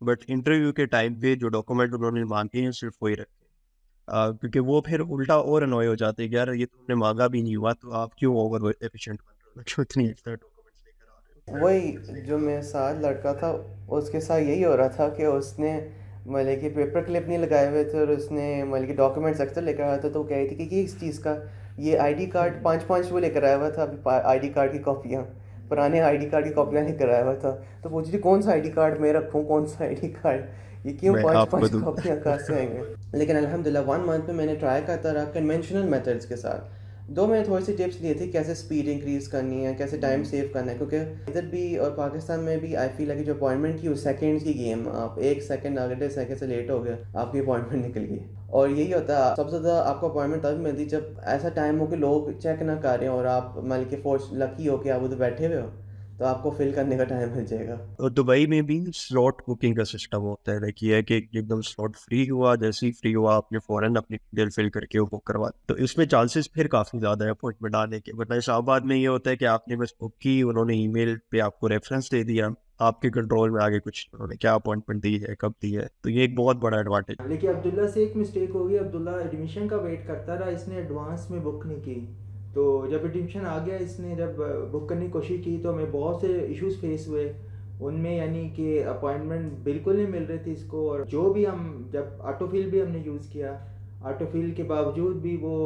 بٹ انٹرویو کے ٹائم پہ جو ڈاکومنٹ انہوں نے مانگے ہیں صرف وہی رکھیں, کیونکہ وہ پھر الٹا اور انوائے ہو جاتے ہیں کہ یار یہ تو نے مانگا بھی نہیں ہوا تو آپ کیوں اوور ایفیشینٹ بن رہے ہو, کیوں اتنی ایکسٹرا ڈاکومنٹس لے کر آ رہے ہو. وہی جو میرے ساتھ لڑکا تھا اس کے ساتھ یہی ہو رہا تھا کہ اس نے مطلب کہ پیپر کلپ نہیں لگائے ہوئے تھے اور اس نے مطلب کہ ڈاکیومنٹس ایکسٹرا لے کر آیا تھا. تو وہ کہہ رہی تھی کہ اس چیز کا یہ آئی ڈی کارڈ 5 وہ لے کر آیا ہوا تھا, آئی ڈی کارڈ کی کاپیاں, پرانے آئی ڈی کارڈ کی کاپیاں لے کر آیا ہوا تھا. تو پوچھ رہی کون سا آئی ڈی کارڈ میں رکھوں, کون سا آئی ڈی کارڈ, یہ کیوں 5 کاپیاں کہاں سے آئیں گے. لیکن الحمدللہ 1 month میں نے ٹرائی کرتا رہا کنونشنل میتھڈس کے ساتھ. دو میں نے تھوڑی سی ٹپس لیے تھے کیسے اسپیڈ انکریز کرنی ہے, کیسے ٹائم سیو کرنا ہے, کیونکہ ادھر بھی اور پاکستان میں بھی آئی فیل ہے کہ جو اپوائنٹمنٹ کی وہ سیکنڈس کی گیم, آپ 1 سیکنڈ آگے سیکنڈ سے لیٹ ہو گیا آپ کی اپوائنٹمنٹ نکل گئی. اور یہی ہوتا ہے سب سے زیادہ آپ کو اپوائنٹمنٹ تب ملتی جب ایسا ٹائم ہو کہ لوگ چیک نہ کر رہے ہیں اور آپ مان کے فورس لکی ہو کہ آپ ادھر بیٹھے ہوئے ہو, تو آپ کو فل کرنے کا ٹائم مل جائے گا. اور دبئی میں بھی سلاٹ بکنگ کا سسٹم ہوتا ہے, لائک یہ ہے کہ ایک دم سلاٹ فری ہوا, جیسے ہی فری ہوا آپ نے فوراً اپنی ڈیل فل کر کے وہ بک کروا, تو اس میں چانسز پھر کافی زیادہ ہے اپوائنٹمنٹ آنے کے. ورنہ اسلام آباد میں یہ ہوتا ہے کہ آپ نے بس بک کی, انہوں نے ای میل پہ آپ کو ریفرنس دے دیا, آپ کے کنٹرول میں آگے کچھ انہوں نے کیا اپوائنٹمنٹ دی ہے, کب دی ہے, تو یہ ایک بہت بڑا ایڈوانٹیج. لیکن عبداللہ سے ایک مسٹیک ہو گئی, عبداللہ ایڈمیشن کا ویٹ کرتا رہا, اس نے ایڈوانس میں بک نہیں کی. تو جب ایڈمیشن آ گیا, اس نے جب بک کرنے کی کوشش کی تو ہمیں بہت سے ایشوز فیس ہوئے ان میں, یعنی کہ اپوائنٹمنٹ بالکل نہیں مل رہی تھی اس کو. اور جو بھی ہم جب آٹو فیل بھی ہم نے یوز کیا, آٹو فیل کے باوجود بھی وہ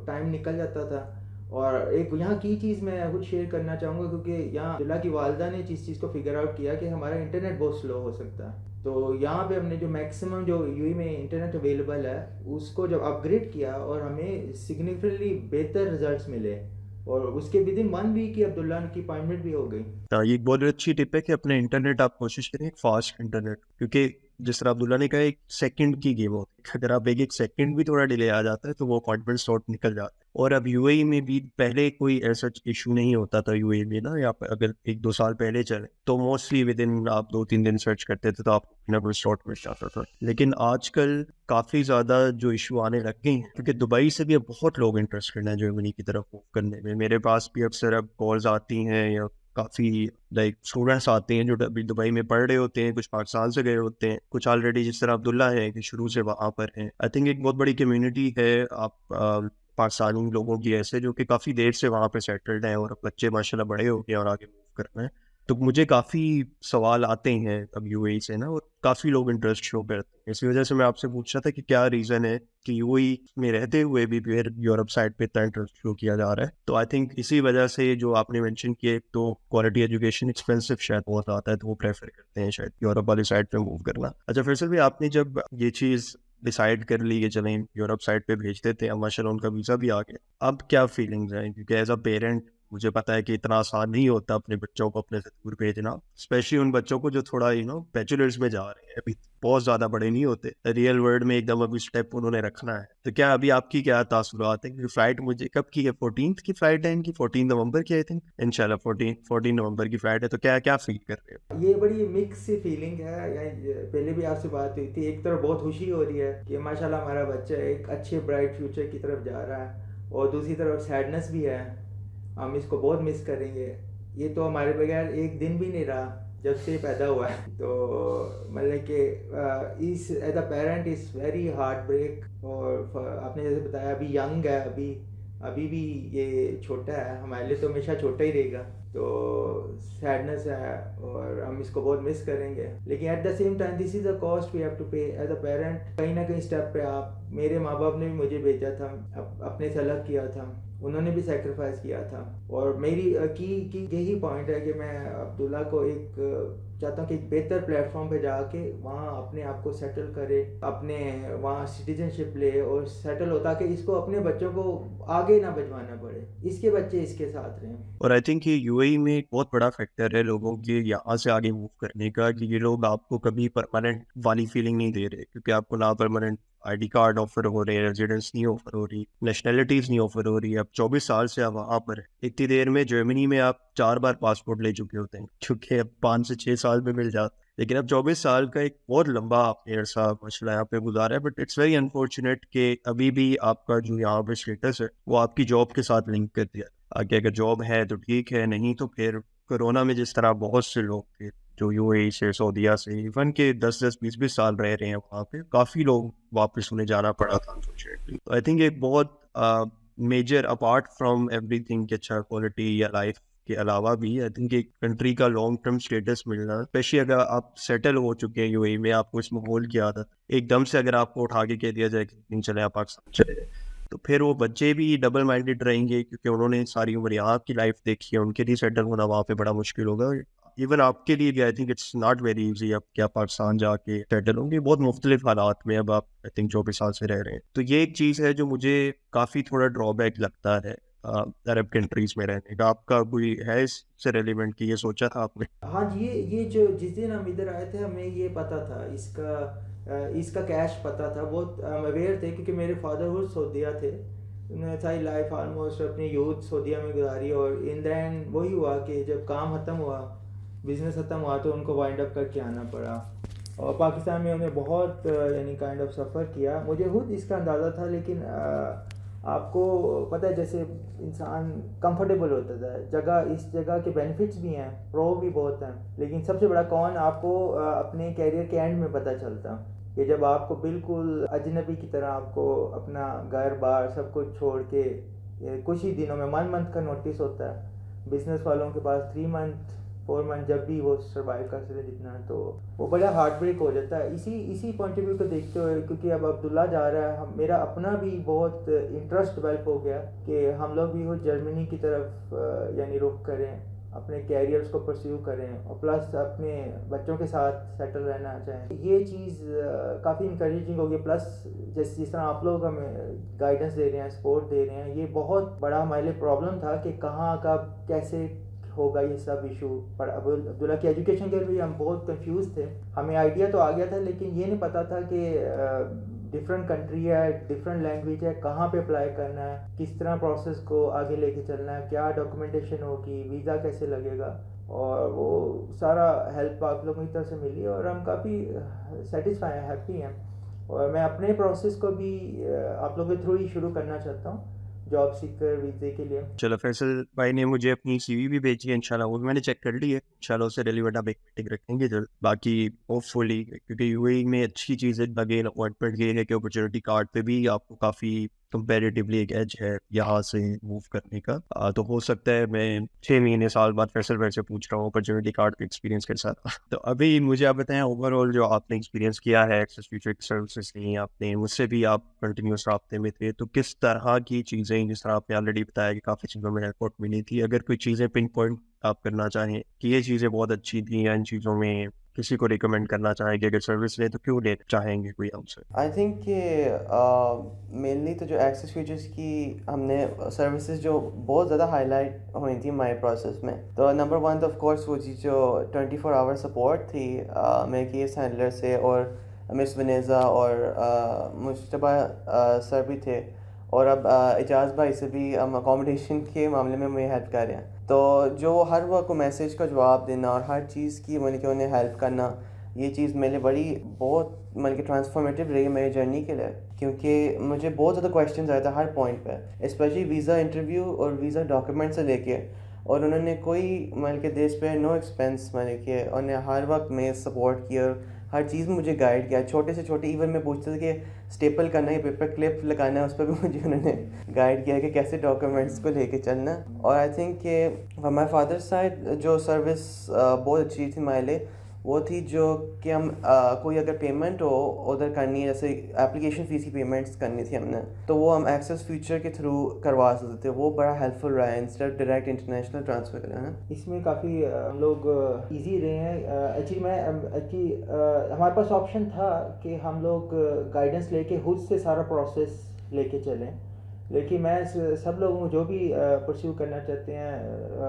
ٹائم نکل جاتا تھا. اور ایک یہاں کی چیز میں خود شیئر کرنا چاہوں گا, کیونکہ یہاں عبداللہ کی والدہ نے اس چیز کو فگر آؤٹ کیا کہ ہمارا انٹرنیٹ بہت سلو ہو سکتا ہے. تو یہاں پہ ہم نے جو میکسیمم جو یو اے میں انٹرنیٹ اویلیبل ہے اس کو جب اپ گریڈ کیا, اور ہمیں سگنیفیکنٹلی بہتر رزلٹس ملے, اور اس کے ود ان 1 ویک کی عبداللہ کی اپوائنٹمنٹ بھی ہو گئی. یہ ایک بہت اچھی ٹپ ہے کہ اپنے انٹرنیٹ آپ کوشش کریں فاسٹ انٹرنیٹ, کیونکہ جس طرح عبداللہ نے کہا ایک سیکنڈ کی گیم ہوتی ہے, اگر آپ ایک سیکنڈ بھی تھوڑا ڈیلے آ جاتا ہے تو وہ اپوائنٹمنٹ سلاٹ نکل جاتا ہے. اور اب یو اے ای میں بھی پہلے کوئی ایسا ایشو نہیں ہوتا تھا, یو اے ای میں نا, یا اگر 1-2 سال پہلے چلے تو موسٹلی ود ان آپ 2-3 دن سرچ کرتے تھے تو آپ کو سلاٹ مل جاتا تھا. لیکن آج کل کافی زیادہ جو ایشو آنے لگ گئے ہیں, کیونکہ دبئی سے بھی اب بہت لوگ انٹرسٹڈ ہیں جرمنی کی طرف موو کرنے میں. میرے پاس بھی اکثر اب کالز آتی ہیں, یا کافی لائک اسٹوڈنٹس آتے ہیں جو ابھی دبئی میں پڑھ رہے ہوتے ہیں, کچھ پاکستان سے گئے ہوتے ہیں, کچھ آلریڈی جس طرح عبداللہ ہے کہ شروع سے وہاں پر ہیں. آئی تھنک ایک بہت بڑی کمیونٹی ہے آپ پاکستانی لوگوں کی ایسے جو کہ کافی دیر سے وہاں پہ سیٹلڈ ہیں, اور بچے ماشاء اللہ بڑے ہو گئے اور آگے موو کرنا ہے. تو مجھے کافی سوال آتے ہیں اب یو اے ای سے نا, اور کافی لوگ انٹرسٹ شو کرتے ہیں. اسی وجہ سے میں آپ سے پوچھ رہا تھا کہ کیا ریزن ہے کہ یو اے ای میں رہتے ہوئے بھی پھر یورپ سائڈ پہ اتنا انٹرسٹ شو کیا جا رہا ہے. تو آئی تھنک اسی وجہ سے جو آپ نے مینشن کیا, ایک تو کوالٹی ایجوکیشن ایکسپینسو شاید بہت آتا ہے, تو وہ پریفر کرتے ہیں شاید یورپ والی سائڈ پہ موو کرنا. اچھا فیصل بھائی, آپ نے جب یہ چیز ڈیسائیڈ کر لی کہ چلیں یورپ سائڈ پہ بھیج دیتے ہیں, ماشاء اللہ ان کا ویزا بھی آ گیا, اب کیا فیلنگز ہیں؟ کیونکہ ایز اے پیرنٹ مجھے پتا ہے کہ اتنا آسان نہیں ہوتا اپنے بچوں کو اپنے سے دور بھیجنا, اسپیشلی ان بچوں کو جو تھوڑا بیچلرز میں جا رہے ہیں, ابھی بہت زیادہ بڑے نہیں ہوتے, ریئل ورلڈ میں ایک دم ابھی اسٹیپ انہوں نے رکھنا ہے. تو کیا ابھی آپ کی کیا تاثرات ہیں؟ کیونکہ فلائٹ مجھے کب کی ہے, 14 کی فلائٹ ہے ان کی, 14 نومبر کی, آئی تھنک ان شاء اللہ 14 نومبر کی فلائٹ ہے. تو کیا فیل کر رہے ہیں؟ یہ بڑی مکس سی فیلنگ ہے. یعنی پہلے بھی آپ سے بات ہوئی تھی, ایک طرف بہت خوشی ہو رہی ہے کہ ماشاء اللہ ہمارا بچہ ایک اچھے برائٹ فیوچر کی طرف جا رہا ہے, اور دوسری طرف سیڈنس بھی ہے, ہم اس کو بہت مس کریں گے. یہ تو ہمارے بغیر ایک دن بھی نہیں رہا جب سے پیدا ہوا ہے. تو مطلب کہ اس as a parent is very heartbreak. اور آپ نے جیسے بتایا ابھی ینگ ہے, ابھی بھی یہ چھوٹا ہے, ہمارے لیے تو ہمیشہ چھوٹا ہی رہے گا. تو سیڈنس ہے اور ہم اس کو بہت مس کریں گے. لیکن at the same time this is a cost we have to pay as a parent. کہیں نہ کہیں اسٹیپ پہ آپ, میرے ماں باپ نے بھی مجھے بھیجا تھا, اپنے سے الگ کیا تھا, انہوں نے بھی سیکریفائز کیا تھا. اور میری کی یہی پوائنٹ ہے کہ میں عبداللہ کو ایک چاہتا ہوں کہ ایک بہتر پلیٹ فارم پہ جا کے وہاں اپنے آپ کو سیٹل کرے, اپنے وہاں سٹیزن شپ لے اور سیٹل ہو, تاکہ اس کو اپنے بچوں کو آگے نہ بھجوانا پڑے, اس کے بچے اس کے ساتھ رہیں. اور آئی تھنک یہ یو اے ای میں ایک بہت بڑا فیکٹر ہے لوگوں کے یہاں سے آگے موو کرنے کا, کہ یہ لوگ آپ کو کبھی پرماننٹ والی فیلنگ نہیں دے رہے, کیونکہ آپ کو نا permanent I D card offer ہو رہے ہیں, ریزیڈنس نہیں آفر ہو رہی, نیشنلٹیز نہیں آفر ہو رہی. اب 24 سال سے آپ وہاں پر اتنی دیر میں جرمنی میں آپ 4 بار پاسپورٹ لے چکے ہوتے ہیں, کیونکہ اب 5 سے 6 سال میں مل جاتا. لیکن اب 24 سال کا ایک بہت لمبا آپ نے عرصہ مسئلہ یہاں پہ گزارا ہے. بٹ اٹس ویری انفارچونیٹ کہ ابھی بھی آپ کا جو یہاں پہ اسٹیٹس ہے وہ آپ کی جاب کے ساتھ لنک کر دیا. کہ اگر جاب ہے تو ٹھیک ہے, نہیں تو پھر کرونا میں جس طرح بہت سے لوگ تھے جو یو اے ای سے, سعودیہ سے, ایون کے 10-20 سال رہ رہے ہیں وہاں پہ, کافی لوگ واپس انہیں جانا پڑا تھا انفارچونیٹلی. تو آئی تھنک ایک بہت major apart from everything کہ اچھا کوالٹی یا لائف کے علاوہ بھی, آئی تھنک ایک کنٹری کا لانگ ٹرم اسٹیٹس ملنا, اسپیشلی اگر آپ سیٹل ہو چکے ہیں یو اے ای میں, آپ کو اس ماحول کی عادت, ایک دم سے اگر آپ کو اٹھا کے کہہ دیا جائے کہ چلے آپ پاکستان چلے جائیں, تو پھر وہ بچے بھی ڈبل مائنڈیڈ رہیں گے, کیونکہ انہوں نے ساری عمر یہاں کی لائف دیکھی ہے, ان کے لیے سیٹل ہونا وہاں پہ بڑا مشکل ہوگا. ایون آپ کے لیے بھی I think it's not very easy اب کیا پاکستان جا کے سیٹل ہوں گے, بہت مختلف حالات میں اب آپ آئی تھنک 24 سال سے رہ رہے ہیں. تو یہ ایک چیز ہے جو مجھے کافی تھوڑا ڈرا بیک لگتا ہے عرب کنٹریز میں رہنے کا. آپ کا کوئی ہے اس سے ریلیونٹ کہ یہ سوچا تھا آپ نے؟ ہاں جی، یہ جو جس دن ہم ادھر آئے تھے ہمیں یہ پتہ تھا، اس کا کیش پتہ تھا، بہت اویئر تھے کیونکہ میرے فادر وہ سعودیہ تھے، انہوں نے ساری لائف آلموسٹ اپنی یوتھ سعودیہ میں گزاری، اور ان دا اینڈ وہی ہوا کہ جب کام ختم ہوا، بزنس ختم ہوا، تو ان کو وائنڈ اپ کر کے آنا پڑا. اور پاکستان میں انہیں بہت یعنی کائنڈ آف سفر کیا. مجھے خود اس کا اندازہ تھا، لیکن آپ کو پتہ ہے جیسے انسان کمفرٹیبل ہوتا تھا، اس جگہ کے بینیفٹس بھی ہیں، پرو بھی بہت ہیں، لیکن سب سے بڑا کون آپ کو اپنے کیریئر کے اینڈ میں پتہ چلتا کہ جب آپ کو بالکل اجنبی کی طرح آپ کو اپنا گھر بار سب کچھ چھوڑ کے کچھ ہی دنوں میں 1 منتھ کا نوٹس ہوتا ہے، بزنس والوں کے پاس 3 منتھ 4 منتھ جب بھی وہ سروائیو کر سکتے جتنا، تو وہ بڑا ہارٹ بریک ہو جاتا ہے. اسی پوائنٹ آف ویو کو دیکھتے ہوئے، کیونکہ اب عبداللہ جا رہا ہے، میرا اپنا بھی بہت انٹرسٹ ڈیولپ ہو گیا کہ ہم لوگ بھی وہ جرمنی کی طرف یعنی رخ کریں، اپنے کیریئرز کو پرسیو کریں، اور پلس اپنے بچوں کے ساتھ سیٹل رہنا چاہیں. یہ چیز کافی انکریجنگ ہوگی. پلس جس طرح آپ لوگ ہمیں گائیڈنس دے رہے ہیں، سپورٹ دے رہے ہیں، یہ بہت بڑا ہمارے لیے پرابلم تھا کہ کہاں کب کیسے ہوگا یہ سب ایشو. پر اب عبداللہ کی ایجوکیشن کے لیے ہم بہت کنفیوز تھے. ہمیں آئیڈیا تو آ گیا تھا، لیکن یہ نہیں پتا تھا کہ ڈفرینٹ کنٹری ہے، ڈفرینٹ لینگویج ہے، کہاں پہ اپلائی کرنا ہے، کس طرح پروسیس کو آگے لے کے چلنا ہے، کیا ڈاکومنٹیشن ہوگی، ویزا کیسے لگے گا. اور وہ سارا ہیلپ آپ لوگوں کی طرف سے ملی، اور ہم کافی سیٹسفائی ہیں، ہیپی ہیں. اور میں اپنے پروسیس کو بھی آپ لوگوں کے تھرو ہی شروع کرنا چاہتا ہوں جاب سیکر ویزے کے لیے. چلو، فیصل بھائی نے مجھے اپنی سی وی بھی بھیجی ہے، انشاءاللہ وہ میں نے چیک کر لی ہے. انشاءاللہ اس سے ریلیونٹ آپ ایک میٹنگ رکھیں گے جلد. باقی ہوپ فلی، کیونکہ یو اے میں اچھی چیز ہے اگین اپوائنٹمنٹ یہ ہے کہ اپرچونیٹی کارڈ پہ بھی آپ کو کافی کمپیریٹیولی ایک ایج ہے یہاں سے موو کرنے کا. تو ہو سکتا ہے میں 6 مہینے سال بعد فیصل بھائی سے پوچھ رہا ہوں اپرچونیٹی کارڈ کے ایکسپیرینس کے ساتھ. تو ابھی مجھے آپ بتائیں اوور آل جو آپ نے ایکسپیرینس کیا ہے ایکسس فیوچر کی سروسز کی، آپ نے مجھ سے بھی آپ کنٹینیوس رابطے میں تھے، تو کس طرح کی چیزیں، جس طرح آپ نے آلریڈی بتایا کہ کافی چیزوں میں رپورٹ ملی تھی، اگر کوئی چیزیں پن پوائنٹ آپ کرنا چاہیں کہ یہ چیزیں بہت اچھی تھیں یا ان چیزوں میں کسی کو ریکمینڈ کرنا چاہیں کہ اگر سروس لیں تو کیوں لینا چاہیں گے کوئی ہم سے؟ آئی تھنک کہ مینلی تو جو ایکسس فیوچرس کی ہم نے سروسز جو بہت زیادہ ہائی لائٹ ہوئی تھی ہمارے پروسیس میں، تو نمبر 1 تو آف کورس وہ چیز جو 24 آور سپورٹ تھی میرے کیس ہینڈلر سے، اور مس ونیزا اور مشتبہ سر بھی تھے، اور اب اعجاز بھائی سے بھی ہم اکاموڈیشن کے معاملے میں ہمیں ہیلپ کر رہے ہیں. تو جو ہر وقت کو میسیج کا جواب دینا اور ہر چیز کی مطلب کہ انہیں ہیلپ کرنا، یہ چیز میرے بڑی بہت مطلب کہ ٹرانسفارمیٹیو رہی میری جرنی کے لیے، کیونکہ مجھے بہت زیادہ کویشچنز آئے تھے ہر پوائنٹ پہ، اسپیشلی ویزا انٹرویو اور ویزا ڈاکیومنٹ سے لے کے، اور انہوں نے کوئی مطلب کہ دیس پہ نو ایکسپینس مطلب کہ انہوں نے ہر وقت میں سپورٹ کیا، اور ہر چیز میں مجھے گائیڈ کیا. چھوٹے سے چھوٹے ایون میں پوچھتے تھے کہ اسٹیپل کرنا ہے، پیپر کلپ لگانا ہے، اس پہ بھی مجھے انہوں نے گائیڈ کیا کہ کیسے ڈاکیومنٹس کو لے کے چلنا. اور آئی تھنک کہ ہمارے فادر سائڈ جو سروس بہت اچھی تھی ہمارے لیے، وہ تھی جو کہ ہم کوئی اگر پیمنٹ ہو ادھر کرنی ہے، جیسے اپلیکیشن فیس کی پیمنٹس کرنی تھی ہم نے، تو وہ ہم ایکسس فیوچر کے تھرو کروا سکتے تھے. وہ بڑا ہیلپ فل رہا ہے انسٹیڈ ڈائریکٹ انٹرنیشنل ٹرانسفر کرنا. اس میں کافی ہم لوگ ایزی رہے ہیں. ایکچولی ہمارے پاس آپشن تھا کہ ہم لوگ گائیڈنس لے کے خود سے سارا پروسیس لے کے چلیں، لیکن میں سب لوگوں کو جو بھی پرسیو کرنا چاہتے ہیں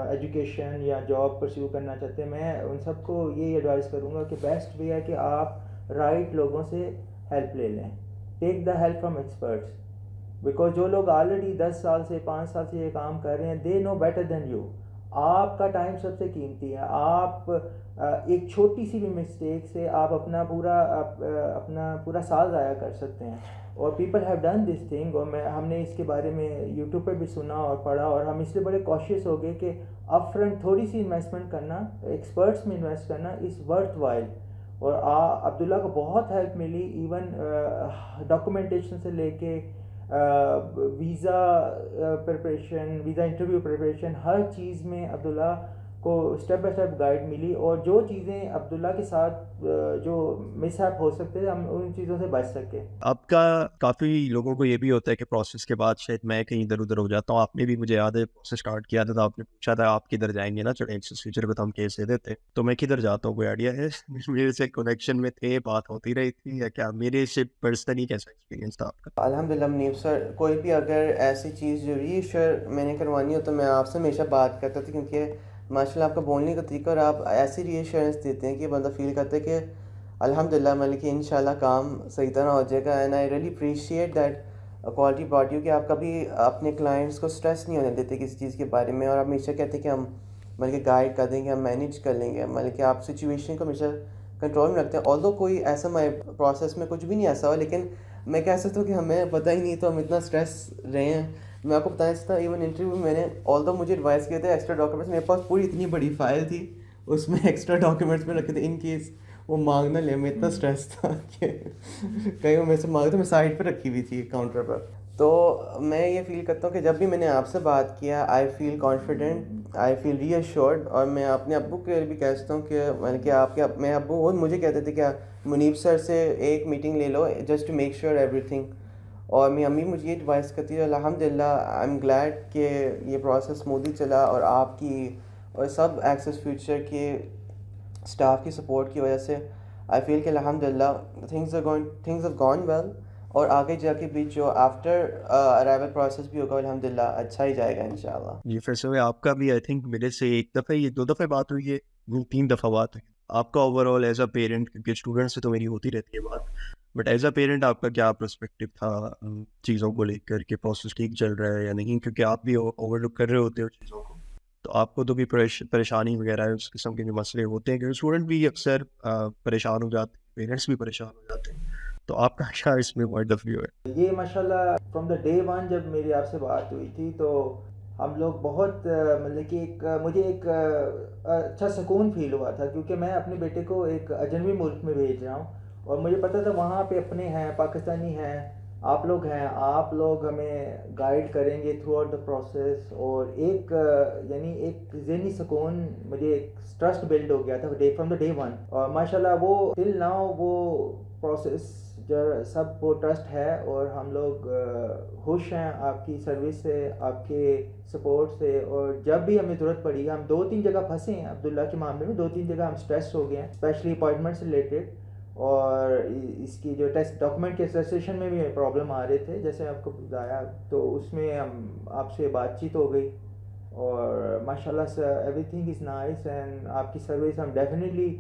ایجوکیشن یا جاب پرسیو کرنا چاہتے ہیں، میں ان سب کو یہی ایڈوائز کروں گا کہ بیسٹ وے ہے کہ آپ رائٹ لوگوں سے ہیلپ لے لیں. Take the help from experts, because جو لوگ آلریڈی 10 سال سے 5 سال سے یہ کام کر رہے ہیں، دے نو بیٹر دین یو. آپ کا ٹائم سب سے قیمتی ہے. آپ ایک چھوٹی سی بھی مسٹیک سے آپ اپنا پورا سال ضائع کر سکتے ہیں. اور people have done this thing, اور ہم نے اس کے بارے میں یوٹیوب پہ بھی سنا اور پڑھا، اور ہم اس لیے بڑے کوشش ہو گئے کہ اپ فرنٹ تھوڑی سی انویسٹمنٹ کرنا، ایکسپرٹس میں انویسٹ کرنا از ورتھ وائل. اور عبداللہ کو بہت ہیلپ ملی، ایون ڈاکومنٹیشن سے لے کے visa preparation, visa interview preparation, ہر چیز میں عبداللہ کو اسٹیپ بائی اسٹیپ گائیڈ ملی، اور جو چیزیں عبداللہ کے ساتھ جو مس ہیپ ہو سکتے تھے ہم ان چیزوں سے بچ سکے۔ آپ کا کافی لوگوں کو یہ بھی ہوتا ہے کہ پروسیس کے بعد شاید میں کہیں ادھر ادھر ہو جاتا ہوں. آپ نے بھی مجھے یاد ہے پروسیس اسٹارٹ کیا تھا تو آپ نے پوچھا تھا آپ کدھر جائیں گے نا چلے ایکسس فیوچر کو تو ہم کیس دے دیتے، تو میں کدھر جاتا ہوں کوئی آئیڈیا ہے؟ میرے سے کنیکشن میں تھے، بات ہوتی رہی تھی یا کیا؟ میرے سے پرسنلی کیسا ایکسپیرینس تھا آپ کا؟ الحمدللہ منیب سر، کوئی بھی اگر ایسی چیز جو ری ایشور میں نے کروانی ہو تو میں آپ سے ہمیشہ بات کرتا تھا، کیونکہ ماشاء اللہ آپ کا بولنے کا طریقہ اور آپ ایسی ری ایشورنس دیتے ہیں کہ بندہ فیل کرتا ہے کہ الحمدللہ مطلب کہ انشاءاللہ کام صحیح طرح ہو جائے گا. And I really appreciate that quality about you کہ آپ کبھی اپنے کلائنٹس کو اسٹریس نہیں ہونے دیتے کسی چیز کے بارے میں، اور آپ ہمیشہ کہتے ہیں کہ ہم مطلب کہ گائڈ کر دیں گے، ہم مینیج کر لیں گے، مطلب کہ آپ سچویشن کو ہمیشہ کنٹرول میں رکھتے ہیں. آلدو کوئی ایسا پروسیس میں کچھ بھی نہیں ایسا ہوا، لیکن میں کہہ سکتا ہوں کہ ہمیں پتہ ہی نہیں تو ہم اتنا اسٹریس رہے ہیں. میں آپ کو بتایا تھا ایون انٹرویو میں نے آلدو مجھے ایڈوائز کیا تھا ایکسٹرا ڈاکیومنٹس، میرے پاس پوری اتنی بڑی فائل تھی اس میں ایکسٹرا ڈاکیومنٹس میں رکھے تھے ان کیس وہ مانگ نہ لے. میں اتنا اسٹریس تھا کہ کہیں وہ میرے سے مانگے تو میں سائڈ پہ رکھی ہوئی تھی کاؤنٹر پر. تو میں یہ فیل کرتا ہوں کہ جب بھی میں نے آپ سے بات کیا آئی فیل کانفیڈنٹ، آئی فیل ری ایشورڈ. اور میں اپنے ابو کے بھی کہتا ہوں کہ میں نے کہ آپ کے میں ابو وہ مجھے کہتے تھے کہ منیب سر سے ایک میٹنگ لے لو just to make sure everything. اور میری امی مجھے یہ ایڈوائس کرتی ہے. الحمدللہ آئی ایم گلیڈ کہ یہ پروسیس اسموتھلی چلا، اور آپ کی اور سب ایکسس فیوچر کے اسٹاف کی سپورٹ کی وجہ سے آئی فیل کہ الحمدللہ تھنگز ہیو گون ویل. اور آگے جا کے بھی جو آفٹر ارائیول پروسیس بھی ہوگا الحمدللہ اچھا ہی جائے گا انشاءاللہ. جی پھر سے آپ کا بھی آئی تھنک میرے سے ایک دفعہ یہ 2 دفعہ بات ہوئی ہے، 3 دفعہ بات ہوئی. آپ کا over all as a parent, کیونکہ اسٹوڈنٹ سے تو میری ہوتی رہتی ہے بات، بٹ ایز اے پیرنٹ آپ کا کیا پرسپیکٹو تھا چیزوں کو لے کر کہ پروسیس ٹھیک چل رہا ہے یا نہیں؟ کیونکہ آپ بھی اوور لک کر رہے ہوتے ہو چیزوں کو، تو آپ کو تو بھی پریشانی وغیرہ ہے، اس قسم کے جو مسئلے ہوتے ہیں کہ اسٹوڈنٹ بھی اکثر پریشان ہو جاتے ہیں، پیرنٹس بھی پریشان ہو جاتے ہیں. تو آپ کا کیا اس میں پوائنٹ آف ویو ہے؟ یہ ماشاءاللہ فرام دا ڈے ون جب میری آپ سے بات ہوئی تھی تو ہم لوگ بہت مطلب کہ مجھے ایک اچھا سکون فیل ہوا تھا، کیونکہ میں اپنے بیٹے کو ایک اجنبی ملک میں بھیج رہا ہوں، اور مجھے پتہ تھا وہاں پہ اپنے ہیں، پاکستانی ہیں، آپ لوگ ہیں، آپ لوگ ہمیں گائیڈ کریں گے تھرو آؤٹ دا پروسیس. اور ایک یعنی ایک ذہنی سکون، مجھے ایک ٹرسٹ بلڈ ہو گیا تھا فرام دا ڈے ون. اور ماشاءاللہ وہ ٹل ناؤ وہ پروسیس جو سب وہ ٹرسٹ ہے، اور ہم لوگ خوش ہیں آپ کی سروس سے، آپ کے سپورٹ سے. اور جب بھی ہمیں ضرورت پڑی، ہم 2-3 جگہ پھنسے ہیں عبداللہ کے معاملے میں، 2-3 جگہ ہم اسٹریس ہو گئے ہیں اسپیشلی اپوائنٹمنٹ سے ریلیٹڈ، اور اس کی جو ٹیسٹ ڈاکومنٹ کے رجسٹریشن میں بھی پرابلم آ رہے تھے جیسے آپ کو بتایا، تو اس میں ہم آپ سے بات چیت ہو گئی. اور ماشاءاللہ سے every thing is nice, and آپ کی سروس ہم ڈیفینیٹلی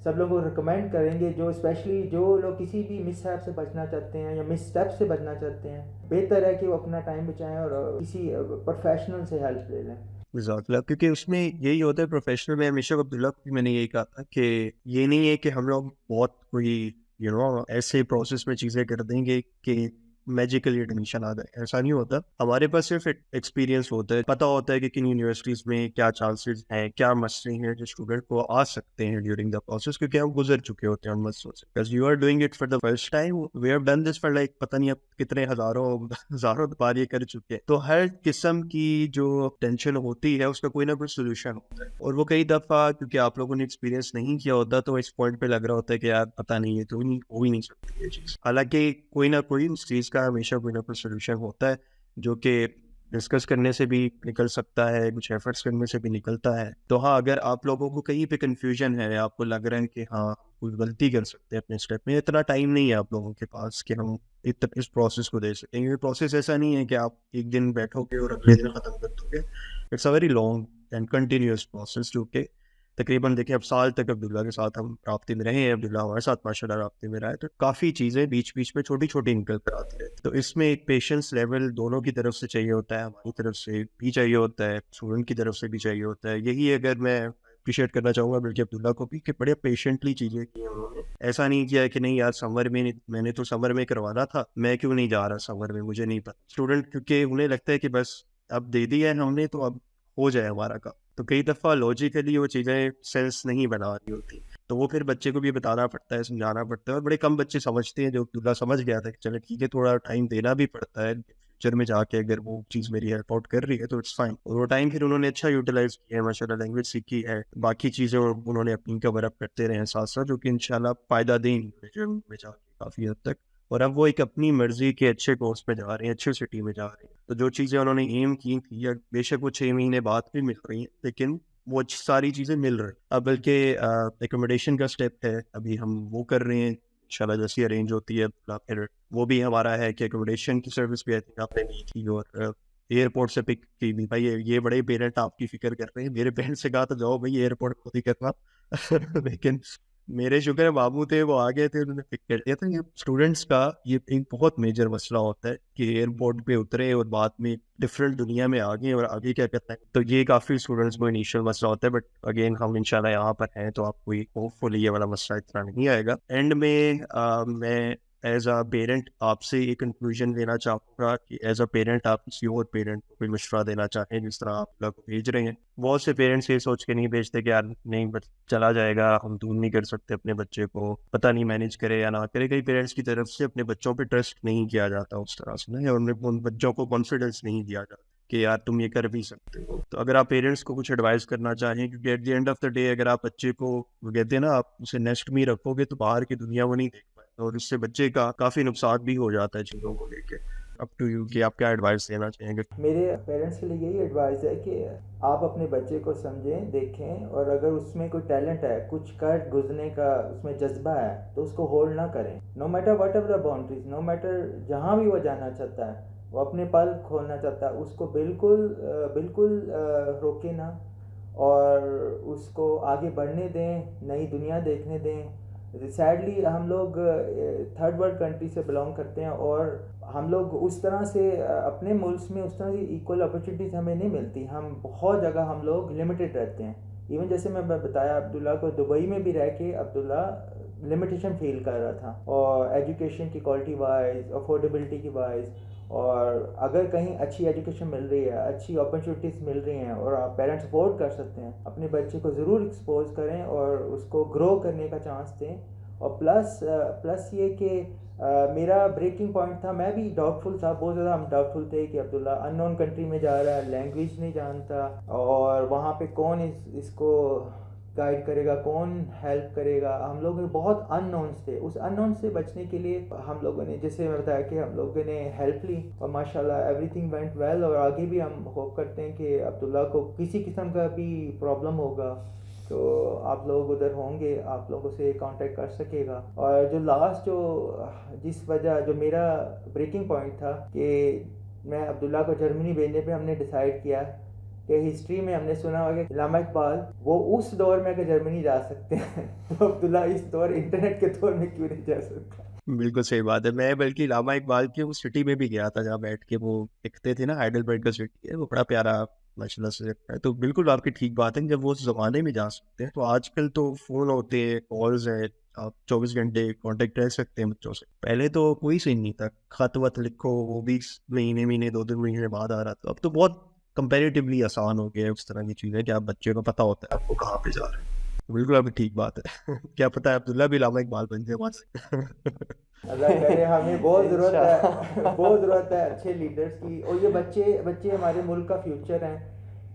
سب لوگوں کو ریکمینڈ کریں گے، جو اسپیشلی جو لوگ کسی بھی مس ہیپ سے بچنا چاہتے ہیں یا مس اسٹیپ سے بچنا چاہتے ہیں. بہتر ہے کہ وہ اپنا ٹائم بچائیں اور کسی پروفیشنل سے ہیلپ لے لیں. جزاک اللہ. کیونکہ اس میں یہی ہوتا ہے پروفیشنل میں، ہمیشہ عبداللہ کو بھی میں نے یہی کہا تھا کہ یہ نہیں ہے کہ ہم لوگ بہت کوئی ایسے پروسیس میں چیزیں کر دیں گے کہ میجیکلی ایڈمیشن آ جائے، ایسا نہیں ہوتا. ہمارے پاس صرف ایکسپیرینس ہوتا ہے، پتہ ہوتا ہے کہ کن یونیورسٹیز میں کیا چانسز ہیں، کیا مسئلے ہیں جو اسٹوڈنٹ کو آ سکتے ہیں ڈیورنگ دا پروسیس، کیونکہ ہم گزر چکے ہوتے ہیں ان مسئلوں سے. Because you are doing it for the first time, we have done this for like پتہ نہیں اب کتنے ہزاروں بار یہ کر چکے ہیں. تو ہر قسم کی جو ٹینشن ہوتی ہے اس کا کوئی نہ کوئی سولوشن ہوتا ہے، اور وہ کئی دفعہ کیونکہ آپ لوگوں نے ایکسپیرینس نہیں کیا ہوتا تو اس پوائنٹ پہ لگ رہا ہوتا ہے کہ یار پتہ نہیں ہے تو ہو ہی نہیں سکتی یہ چیز. حالانکہ کوئی نہ کوئی اس چیز کا ہمیشہ کوئی نہ کوئی سولوشن ہوتا ہے جو کہ ڈسکس کرنے سے بھی نکل سکتا ہے، کچھ ایفرٹس کرنے سے بھی نکلتا ہے. تو ہاں، اگر آپ لوگوں کو کہیں پہ کنفیوژن ہے، آپ کو لگ رہا ہے کہ ہاں کوئی غلطی کر سکتے ہیں اپنے اسٹیپ میں، اتنا ٹائم نہیں ہے آپ لوگوں کے پاس کہ ہم اس پروسیس کو دے سکیں. یہ پروسیس ایسا نہیں ہے کہ آپ ایک دن بیٹھو گے اور اگلے دن ختم کر دو گے. It's a very long and continuous process, جو کہ تقریباً دیکھیں اب سال تک عبداللہ کے ساتھ ہم رابطے میں رہے ہیں، عبداللہ ہمارے ساتھ ماشاء اللہ رابطے میں رہا ہے، تو کافی چیزیں بیچ میں چھوٹی چھوٹی نکل کر آتی رہتی. تو اس میں ایک پیشنس لیول دونوں کی طرف سے چاہیے ہوتا ہے، ہماری طرف سے بھی چاہیے ہوتا ہے، اسٹوڈنٹ کی طرف سے بھی چاہیے ہوتا ہے. یہی اگر میں اپریشیٹ کرنا چاہوں گا بلکہ عبداللہ کو بھی کہ بڑے پیشنٹلی چیزیں کی ہیں انہوں نے. ایسا نہیں کیا کہ نہیں یار سمر میں نے تو سمر میں کروانا تھا، میں کیوں نہیں جا رہا سمر میں، مجھے نہیں پتا. اسٹوڈنٹ کیونکہ انہیں لگتا ہے کہ بس اب دے دیا ہے ہم نے تو اب ہو جائے ہمارا کام، تو کئی دفعہ لاجیکلی وہ چیزیں سینس نہیں بنا رہی ہوتی، تو وہ پھر بچے کو بھی بتانا پڑتا ہے، سمجھانا پڑتا ہے. اور بڑے کم بچے سمجھتے ہیں، جو عبداللہ سمجھ گیا تھا کہ چلے ٹھیک ہے تھوڑا ٹائم دینا بھی پڑتا ہے فیوچر میں جا کے اگر وہ چیز میری ہیلپ آؤٹ کر رہی ہے تو اٹس فائن. اور وہ ٹائم پھر انہوں نے اچھا یوٹیلائز کیا ہے ماشاء اللہ, لینگویج سیکھی ہے, باقی چیزیں انہوں نے اپنی کور اپ کرتے رہے ہیں ساتھ ساتھ, جو کہ انشاءاللہ فائدہ دیں گے میں جا کے کافی حد تک. اور اب وہ ایک اپنی مرضی کے اچھے کورس پہ جا رہے ہیں, اچھی سٹی میں جا رہے ہیں. تو جو چیزیں انہوں نے ایم کی تھی, یا بے شک وہ 6 مہینے بعد بھی مل رہی ہیں, لیکن وہ ساری چیزیں مل رہی ہیں. اب بلکہ ایکوموڈیشن کا اسٹیپ ہے, ابھی ہم وہ کر رہے ہیں انشاءاللہ جیسی ارینج ہوتی ہے. پھر وہ بھی ہمارا ہے کہ ایکوموڈیشن کی سروس بھی آئی تھنک آپ نے لی تھی, اور ایئرپورٹ سے پک کی بھی. بھائی یہ بڑے پیرنٹ آپ کی فکر کر رہے ہیں, میرے پیرنٹ سے کہا تو جاؤ بھائی ایئرپورٹ خود ہی کرنا. لیکن میرے شکر بابو تھے, وہ آگے تھے, انہوں نے پک کر دیا تھا. یہ اسٹوڈنٹس کا یہ ایک بہت میجر مسئلہ ہوتا ہے کہ ایئرپورٹ پہ اترے اور بعد میں ڈفرینٹ دنیا میں آگے اور آگے کیا کرنا ہے. تو یہ کافی اسٹوڈنٹس کو انیشیل مسئلہ ہوتا ہے, بٹ اگین ہم انشاءاللہ یہاں پر ہیں تو آپ کو ہوپ فلی یہ والا مسئلہ اتنا نہیں آئے گا. اینڈ میں میں ایز اے پیرنٹ آپ سے ایک کنکلوژن دینا چاہوں گا کہ ایز اے پیرنٹ آپ کسی اور پیرنٹ کو کوئی مشورہ دینا چاہیں جس طرح آپ لوگ بھیج رہے ہیں. بہت سے پیرنٹس یہ سوچ کے نہیں بھیجتے کہ یار نہیں چلا جائے گا, ہم دور نہیں کر سکتے اپنے بچے کو, پتہ نہیں مینیج کرے یا نہ کرے. کئی پیرنٹس کی طرف سے اپنے بچوں پہ ٹرسٹ نہیں کیا جاتا اس طرح سے, یا ان بچوں کو کانفیڈنس نہیں دیا جاتا کہ یار تم یہ کر بھی سکتے ہو. تو اگر آپ پیرنٹس کو کچھ ایڈوائز کرنا چاہیں, کیونکہ at the end of the day اگر آپ بچے کو کہتے ہیں نا آپ اسے نیسٹ میں رکھو گے تو باہر کی دنیا وہ نہیں دیکھ پائے, اور اس سے بچے کا کافی نقصان بھی ہو جاتا ہے چیزوں کو لے کے. اب ٹو یو کہ آپ کیا ایڈوائس دینا چاہیں گے. میرے پیرنٹس کے لیے یہی ایڈوائس ہے کہ آپ اپنے بچے کو سمجھیں, دیکھیں, اور اگر اس میں کوئی ٹیلنٹ ہے, کچھ کر گزرنے کا اس میں جذبہ ہے, تو اس کو ہولڈ نہ کریں. No matter what ever the boundaries, no matter جہاں بھی وہ جانا چاہتا ہے, وہ اپنے پل کھولنا چاہتا ہے, اس کو بالکل روکے نہ, اور اس کو آگے بڑھنے دیں, نئی دنیا دیکھنے دیں. سیڈلی ہم لوگ تھرڈ ورلڈ کنٹری سے بلانگ کرتے ہیں, اور ہم لوگ اس طرح سے اپنے ملک میں اس طرح کی ایکول اپرچونیٹیز ہمیں نہیں ملتی. ہم بہت جگہ ہم لوگ لمیٹیڈ رہتے ہیں. ایون جیسے میں بتایا عبداللہ کو, دبئی میں بھی رہ کے عبداللہ لمیٹیشن فیل کر رہا تھا, اور ایجوکیشن کی کوالٹی وائز, افورڈیبلٹی کی وائز. اور اگر کہیں اچھی ایجوکیشن مل رہی ہے, اچھی اپرچونیٹیز مل رہی ہیں, اور آپ پیرنٹس افورڈ کر سکتے ہیں, اپنے بچے کو ضرور ایکسپوز کریں اور اس کو گرو کرنے کا چانس دیں. اور پلس یہ کہ میرا بریکنگ پوائنٹ تھا, میں بھی ڈاؤٹ فل تھا, بہت زیادہ ہم ڈاؤٹ فل تھے کہ عبداللہ ان نون کنٹری میں جا رہا ہے, لینگویج نہیں جانتا, اور وہاں پہ کون اس کو گائیڈ کرے گا, کون ہیلپ کرے گا. ہم لوگ بہت ان نونس تھے. اس ان نون سے بچنے کے لیے ہم لوگوں نے, جیسے میں بتایا کہ ہم لوگوں نے ہیلپ لی, اور ماشاء اللہ ایوری تھنگ وینٹ ویل. اور آگے بھی ہم ہوپ کرتے ہیں کہ عبداللہ کو کسی قسم کا بھی پرابلم ہوگا تو آپ لوگ ادھر ہوں گے, آپ لوگوں سے کانٹیکٹ کر سکے گا. اور جو لاسٹ جس وجہ جو میرا بریکنگ پوائنٹ تھا کہ میں عبداللہ کو جرمنی بھیجنے پہ ہم نے ڈیسائیڈ کیا کہ ہسٹری میں ہم نے سنا ہوا کہ علامہ اقبال وہ اس دور میں کہ جرمنی جا سکتے ہیں, تو عبداللہ اس دور انٹرنیٹ کے دور میں کیوں نہیں جا سکتا. بالکل صحیح بات ہے. میں بلکہ علامہ اقبال کی اس سٹی میں بھی گیا تھا جہاں بیٹھ کے وہ لکھتے تھے نا, ہائیڈلبرگ کا سٹی ہے, وہ بڑا پیارا ماشاء اللہ سے ہے. تو بالکل آپ کی ٹھیک بات ہے, جب وہ اس زمانے میں جا سکتے ہیں. تو آج کل تو فون ہوتے ہیں, کالز ہیں, آپ 24 گھنٹے کانٹیکٹ رہ سکتے ہیں بچوں سے. پہلے تو کوئی سین نہیں تھا, خط وط لکھو وہ بھی مہینے 2 مہینے بعد آ رہا تھا. اب تو بہت کمپیریٹیولی آسان ہو گیا ہے اس طرح کی چیزیں کہ آپ بچے کو پتہ ہوتا ہے آپ کو کہاں پہ جا رہے ہیں. بالکل آپ کی ٹھیک بات ہے. کیا پتہ ہے عبداللہ بھی علامہ اقبال بن جائے وہاں سے. اللہ کرے, ہمیں بہت ضرورت ہے اچھے لیڈرز کی. اور یہ بچے ہمارے ملک کا فیوچر ہیں.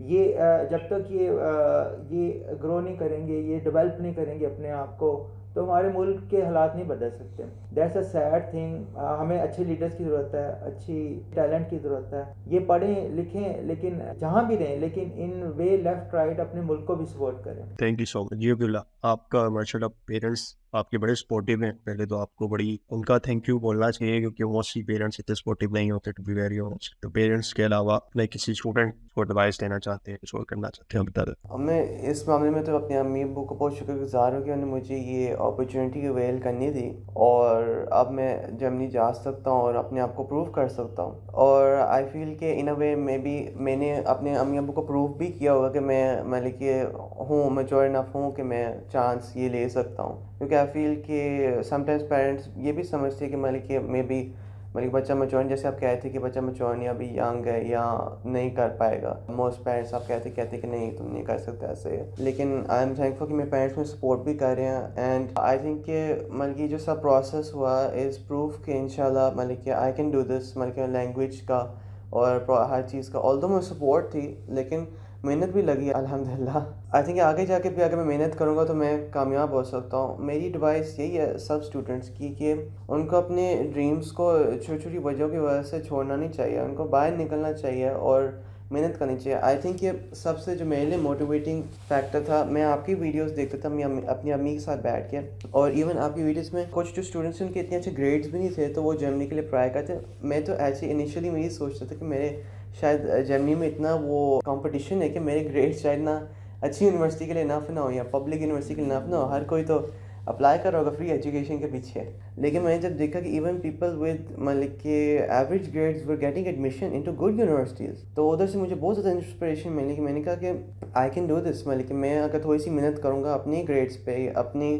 یہ جب تک یہ گرو نہیں کریں گے, یہ ڈیولپ نہیں کریں گے اپنے آپ کو, تو ہمارے ملک کے حالات نہیں بدل سکتے. That's a sad thing. ہمیں اچھے لیڈرز کی ضرورت ہے, اچھی ٹیلنٹ کی ضرورت ہے. یہ پڑھیں لکھیں, لیکن جہاں بھی رہیں, لیکن ان وے لیفٹ رائٹ اپنے ملک کو بھی سپورٹ کریں. تھینک یو سو مچ جی عبداللہ. آپ کا ماشاء اللہ پیرنٹس آپ کے بڑے سپورٹیو ہیں. پہلے تو آپ کو بڑی ان کا تھینک یو بولنا چاہیے, کیونکہ موسٹلی پیرنٹس اتنے سپورٹیو نہیں ہوتے ٹو بی ویری آنسٹ. تو پیرنٹس کے علاوہ اپنے کسی اسٹوڈنٹ کو ایڈوائس دینا چاہتے ہیں, کچھ اور کرنا چاہتے ہیں, بتا دیں. میں اس معاملے میں تو اپنے امی ابو کو بہت شکر گزار ہوں کہ انہوں نے مجھے یہ اپرچونیٹی اویل کرنی تھی, اور اب میں جرمنی جا سکتا ہوں اور اپنے آپ کو پروو کر سکتا ہوں. اور آئی فیل کہ ان اے وے میں نے اپنے امی ابو کو پروو بھی کیا ہوگا کہ میں لکھے ہوں, میچور انف ہوں کہ میں چانس یہ لے سکتا ہوں. کیونکہ آئی فیل کہ سم ٹائمز پیرنٹس یہ بھی سمجھتے ہیں کہ میں لکھے مے بی مطلب بچہ میچور، جیسے آپ کہتے تھے کہ بچہ میچور نہیں، ابھی ینگ ہے یا نہیں کر پائے گا. موسٹ پیرنٹس آپ کہتے کہ نہیں تم نہیں کر سکتے ایسے. لیکن آئی ایم تھینک فل کہ میرے پیرنٹس میں سپورٹ بھی کر رہے ہیں. اینڈ آئی تھنک کہ مطلب کہ جو سب پروسیس ہوا از پروف کہ انشاءاللہ مطلب کہ آئی کین ڈو دس. مطلب کہ لینگویج کا اور ہر چیز کا آلدو میں سپورٹ تھی، لیکن محنت بھی لگی الحمدللہ. آئی تھنک آگے جا کے بھی اگر میں محنت کروں گا تو میں کامیاب ہو سکتا ہوں. میری ایڈوائس یہی ہے سب اسٹوڈنٹس کی کہ ان کو اپنے ڈریمز کو چھوٹی چھوٹی وجہوں کی وجہ سے چھوڑنا نہیں چاہیے، ان کو باہر نکلنا چاہیے اور محنت کرنی چاہیے. آئی تھنک یہ سب سے جو میرے لیے موٹیویٹنگ فیکٹر تھا، میں آپ کی ویڈیوز دیکھتا تھا اپنی امی کے ساتھ بیٹھ کے، اور ایون آپ کی ویڈیوز میں کچھ جو اسٹوڈنٹس ان کے اتنے اچھے گریڈس بھی نہیں تھے تو وہ جرمنی کے لیے اپلائی کرتے. میں تو ایسے انیشلی میں یہ سوچتا تھا کہ میرے شاید جرمنی میں اتنا وہ کمپٹیشن ہے کہ میرے گریڈ شاید نہ اچھی یونیورسٹی کے لیے انف نہ ہو یا پبلک یونیورسٹی کے لیے انف نہ ہو. ہر کوئی تو اپلائی کر رہا ہوگا فری ایجوکیشن کے پیچھے. لیکن میں نے جب دیکھا کہ ایون پیپل ود مطلب کہ average grades were getting admission into good universities, تو ادھر سے مجھے بہت زیادہ انسپریشن ملی کہ میں نے کہا کہ آئی کین ڈو دس. مطلب کہ میں اگر تھوڑی سی محنت کروں گا اپنی گریڈس پہ، اپنی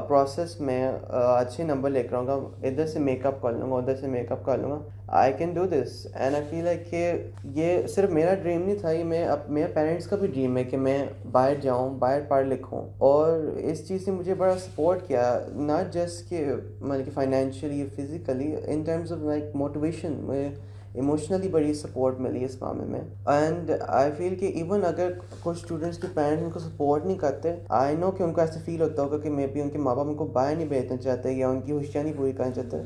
پروسیس میں اچھے نمبر لے کر آؤں گا، ادھر سے میک اپ کر لوں گا ادھر سے میک اپ کر لوں گا، I can do this. And I feel like کہ یہ صرف میرا ڈریم نہیں تھا، یہ میرے پیرنٹس کا بھی ڈریم ہے کہ میں باہر جاؤں، باہر پڑھ لکھوں. اور اس چیز نے مجھے بڑا سپورٹ کیا، ناٹ جسٹ کہ مطلب کہ financially physically, in terms of like motivation. مجھے ایموشنلی بڑی سپورٹ ملی اس معاملے میں. اینڈ آئی فیل کہ ایون اگر کچھ اسٹوڈنٹس کے پیرنٹس ان کو سپورٹ نہیں کرتے، آئی نو کہ ان کو ایسے فیل ہوتا ہوگا کہ مے بی ان کے ماں باپ ان کو باہر نہیں بھیجنا چاہتے یا ان کی خوشیاں نہیں پوری کرنا چاہتے.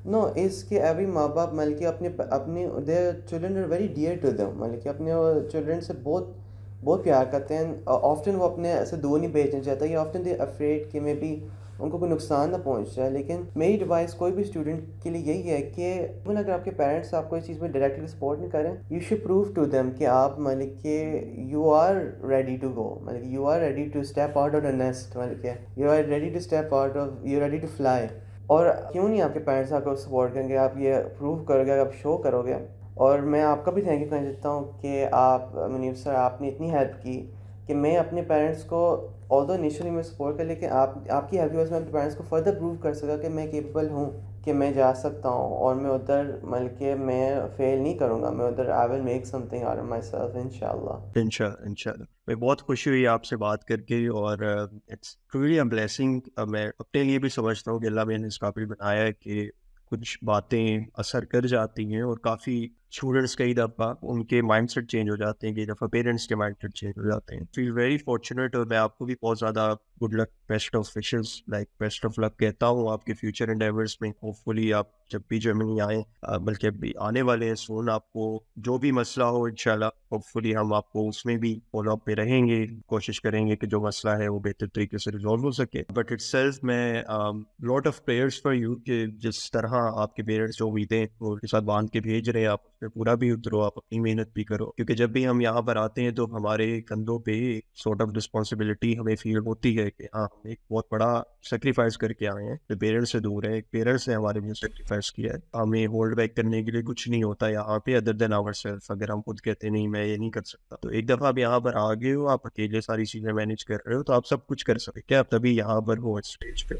نو، اس کے ایوری ماں باپ مطلب کہ اپنے their children are very dear to them. مطلب کہ اپنے چلڈرن سے بہت پیار کرتے ہیں. آفٹن وہ اپنے سے دور نہیں بھیجنا چاہتا، یا آفٹن دے افریڈ کہ مے بی ان کو کوئی نقصان نہ پہنچ جائے. لیکن میری ایڈوائس کوئی بھی اسٹوڈنٹ کے لیے یہی ہے کہ ایون اگر آپ کے پیرنٹس آپ کو اس چیز میں ڈائریکٹلی سپورٹ نہیں کریں، you should prove to them کہ آپ مطلب کہ you are ready to go. مطلب کہ you are ready to step out of the nest. مطلب کہ you are ready to step out of, you are ready to fly. اور کیوں نہیں آپ کے پیرنٹس آپ کو سپورٹ کریں گے، آپ یہ پروو کرو گے، آپ شو کرو گے. اور میں آپ کا بھی تھینک یو کرنا چاہتا ہوں کہ آپ منیب سر آپ نے اتنی ہیلپ کی کہ میں اپنے پیرنٹس کو آلدو انیشلی میں سپورٹ کر، لیکن آپ کی ہیلپ کی وجہ سے میں اپنے پیرنٹس کو فردر پروو کر سکا کہ میں کیپیبل ہوں، کہ میں جا سکتا ہوں اور میں ادھر مطلب کہ میں فیل نہیں کروں گا، میں ادھر I will make something out of myself انشاءاللہ. انشاءاللہ میں بہت خوشی ہوئی آپ سے بات کر کے، اور اٹس ٹرولی اے بلیسنگ. میں اپنے لیے بھی سمجھتا ہوں کہ اللہ میں نے اس قابل بنایا ہے کہ کچھ باتیں اثر کر جاتی ہیں، اور کافی اسٹوڈنٹس کئی دفعہ ان کے مائنڈ سیٹ چینج ہو جاتے ہیں، کئی دفعہ پیرنٹس کے مائنڈ سیٹ چینج ہو جاتے ہیں. فیل ویری فارچونیٹ، اور میں آپ کو بھی بہت زیادہ good luck, best of wishes, like best of luck کہتا ہوں آپ کے فیوچر انڈیورس میں. ہوپ فلی آپ جب بھی جرمنی آئیں، بلکہ ابھی آنے والے ہیں سون، آپ کو جو بھی مسئلہ ہو انشاءاللہ ہوپ فلی ہم آپ کو اس میں بھی فالو اپ پہ رہیں گے، کوشش کریں گے کہ جو مسئلہ ہے وہ بہتر طریقے سے ریزالو ہو سکے. بٹ اٹ سیلف میں lot of prayers for you کہ جس طرح آپ کے پیرنٹس جو امیدیں وہ کے ساتھ باندھ کے بھیج رہے ہیں، آپ اس پہ پورا بھی اترو، آپ اپنی محنت بھی کرو. کیونکہ جب بھی ہم یہاں پر آتے ہیں تو ہمارے کندھوں پہ سارٹ آف رسپانسبلٹی ہمیں فیل ہوتی ہے کہ ہاں ہم ایک بہت بڑا سیکریفائس کر کے آئے ہیں، جو پیرنٹس سے دور ہے، ایک پیرنٹس نے ہمارے لیے سیکریفائس کیا ہے. ہمیں ہولڈ بیک کرنے کے لیے کچھ نہیں ہوتا یہاں پہ ادر دین آور سیلف. اگر ہم خود کہتے نہیں میں یہ نہیں کر سکتا، تو ایک دفعہ آپ یہاں پر آ گئے ہو، آپ اکیلے ساری چیزیں مینیج کر رہے ہو، تو آپ سب کچھ کر سکتے کیا، آپ تبھی یہاں پر ہو اسٹیج پہ.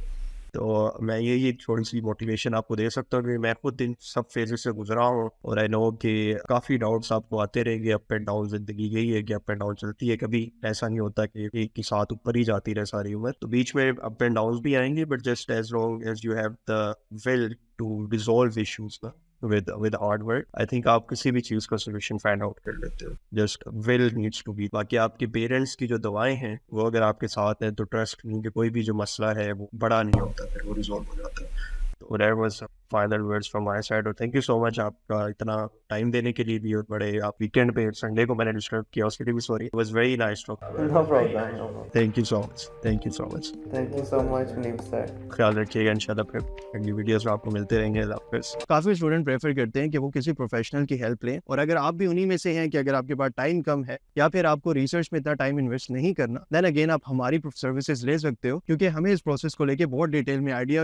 تو میں یہ تھوڑی سی موٹیویشن آپ کو دے سکتا ہوں کہ میں خود ان سب فیزز سے گزرا ہوں، اور آئی نو کہ کافی ڈاؤٹس آپ کو آتے رہیں گے. اپ اینڈ ڈاؤن زندگی یہی ہے کہ اپ اینڈ ڈاؤن چلتی ہے، کبھی ایسا نہیں ہوتا کہ ایک کے ساتھ اوپر ہی جاتی رہے ساری عمر. تو بیچ میں اپ اینڈ ڈاؤنس بھی آئیں گے، but just as long as you have the will to resolve issues with hard work, I think آپ کسی بھی چیز کا سولوشن فائنڈ آؤٹ کر لیتے ہو. Just will needs to be. باقی آپ کے پیرنٹس کی جو دعائیں ہیں وہ اگر آپ کے ساتھ ہیں تو ٹرسٹ نہیں کہ کوئی بھی جو مسئلہ ہے وہ بڑا نہیں ہوتا، پھر وہ ریزالو ہو جاتا ہے. تو that was final words from my side. اور thank you so much آپ کا اتنا ٹائم دینے کے لیے بھی، اور بڑے آپ ویکینڈ پہ سنڈے کو میں نے ڈسٹرب کیا اس کے لیے بھی sorry. It was very nice talking. No problem, no problem. Thank you so much. Thank you so much. Thank you so much منیب سر. خیال رکھیے گا، انشاءاللہ پھر اگلی ویڈیوز میں آپ کو ملتے رہیں گے. اللہ حافظ. کافی اسٹوڈنٹ پریفر کرتے ہیں کہ وہ کسی پروفیشنل کی ہیلپ لیں، اور اگر آپ بھی انہی میں سے ہیں کہ اگر آپ کے پاس ٹائم کم ہے یا پھر آپ کو ریسرچ میں اتنا ٹائم انویسٹ نہیں کرنا، دین اگین آپ ہماری سروسز لے سکتے ہو، کیونکہ ہمیں اس پروسیس کو لے کے بہت ڈیٹیل میں آئیڈیا،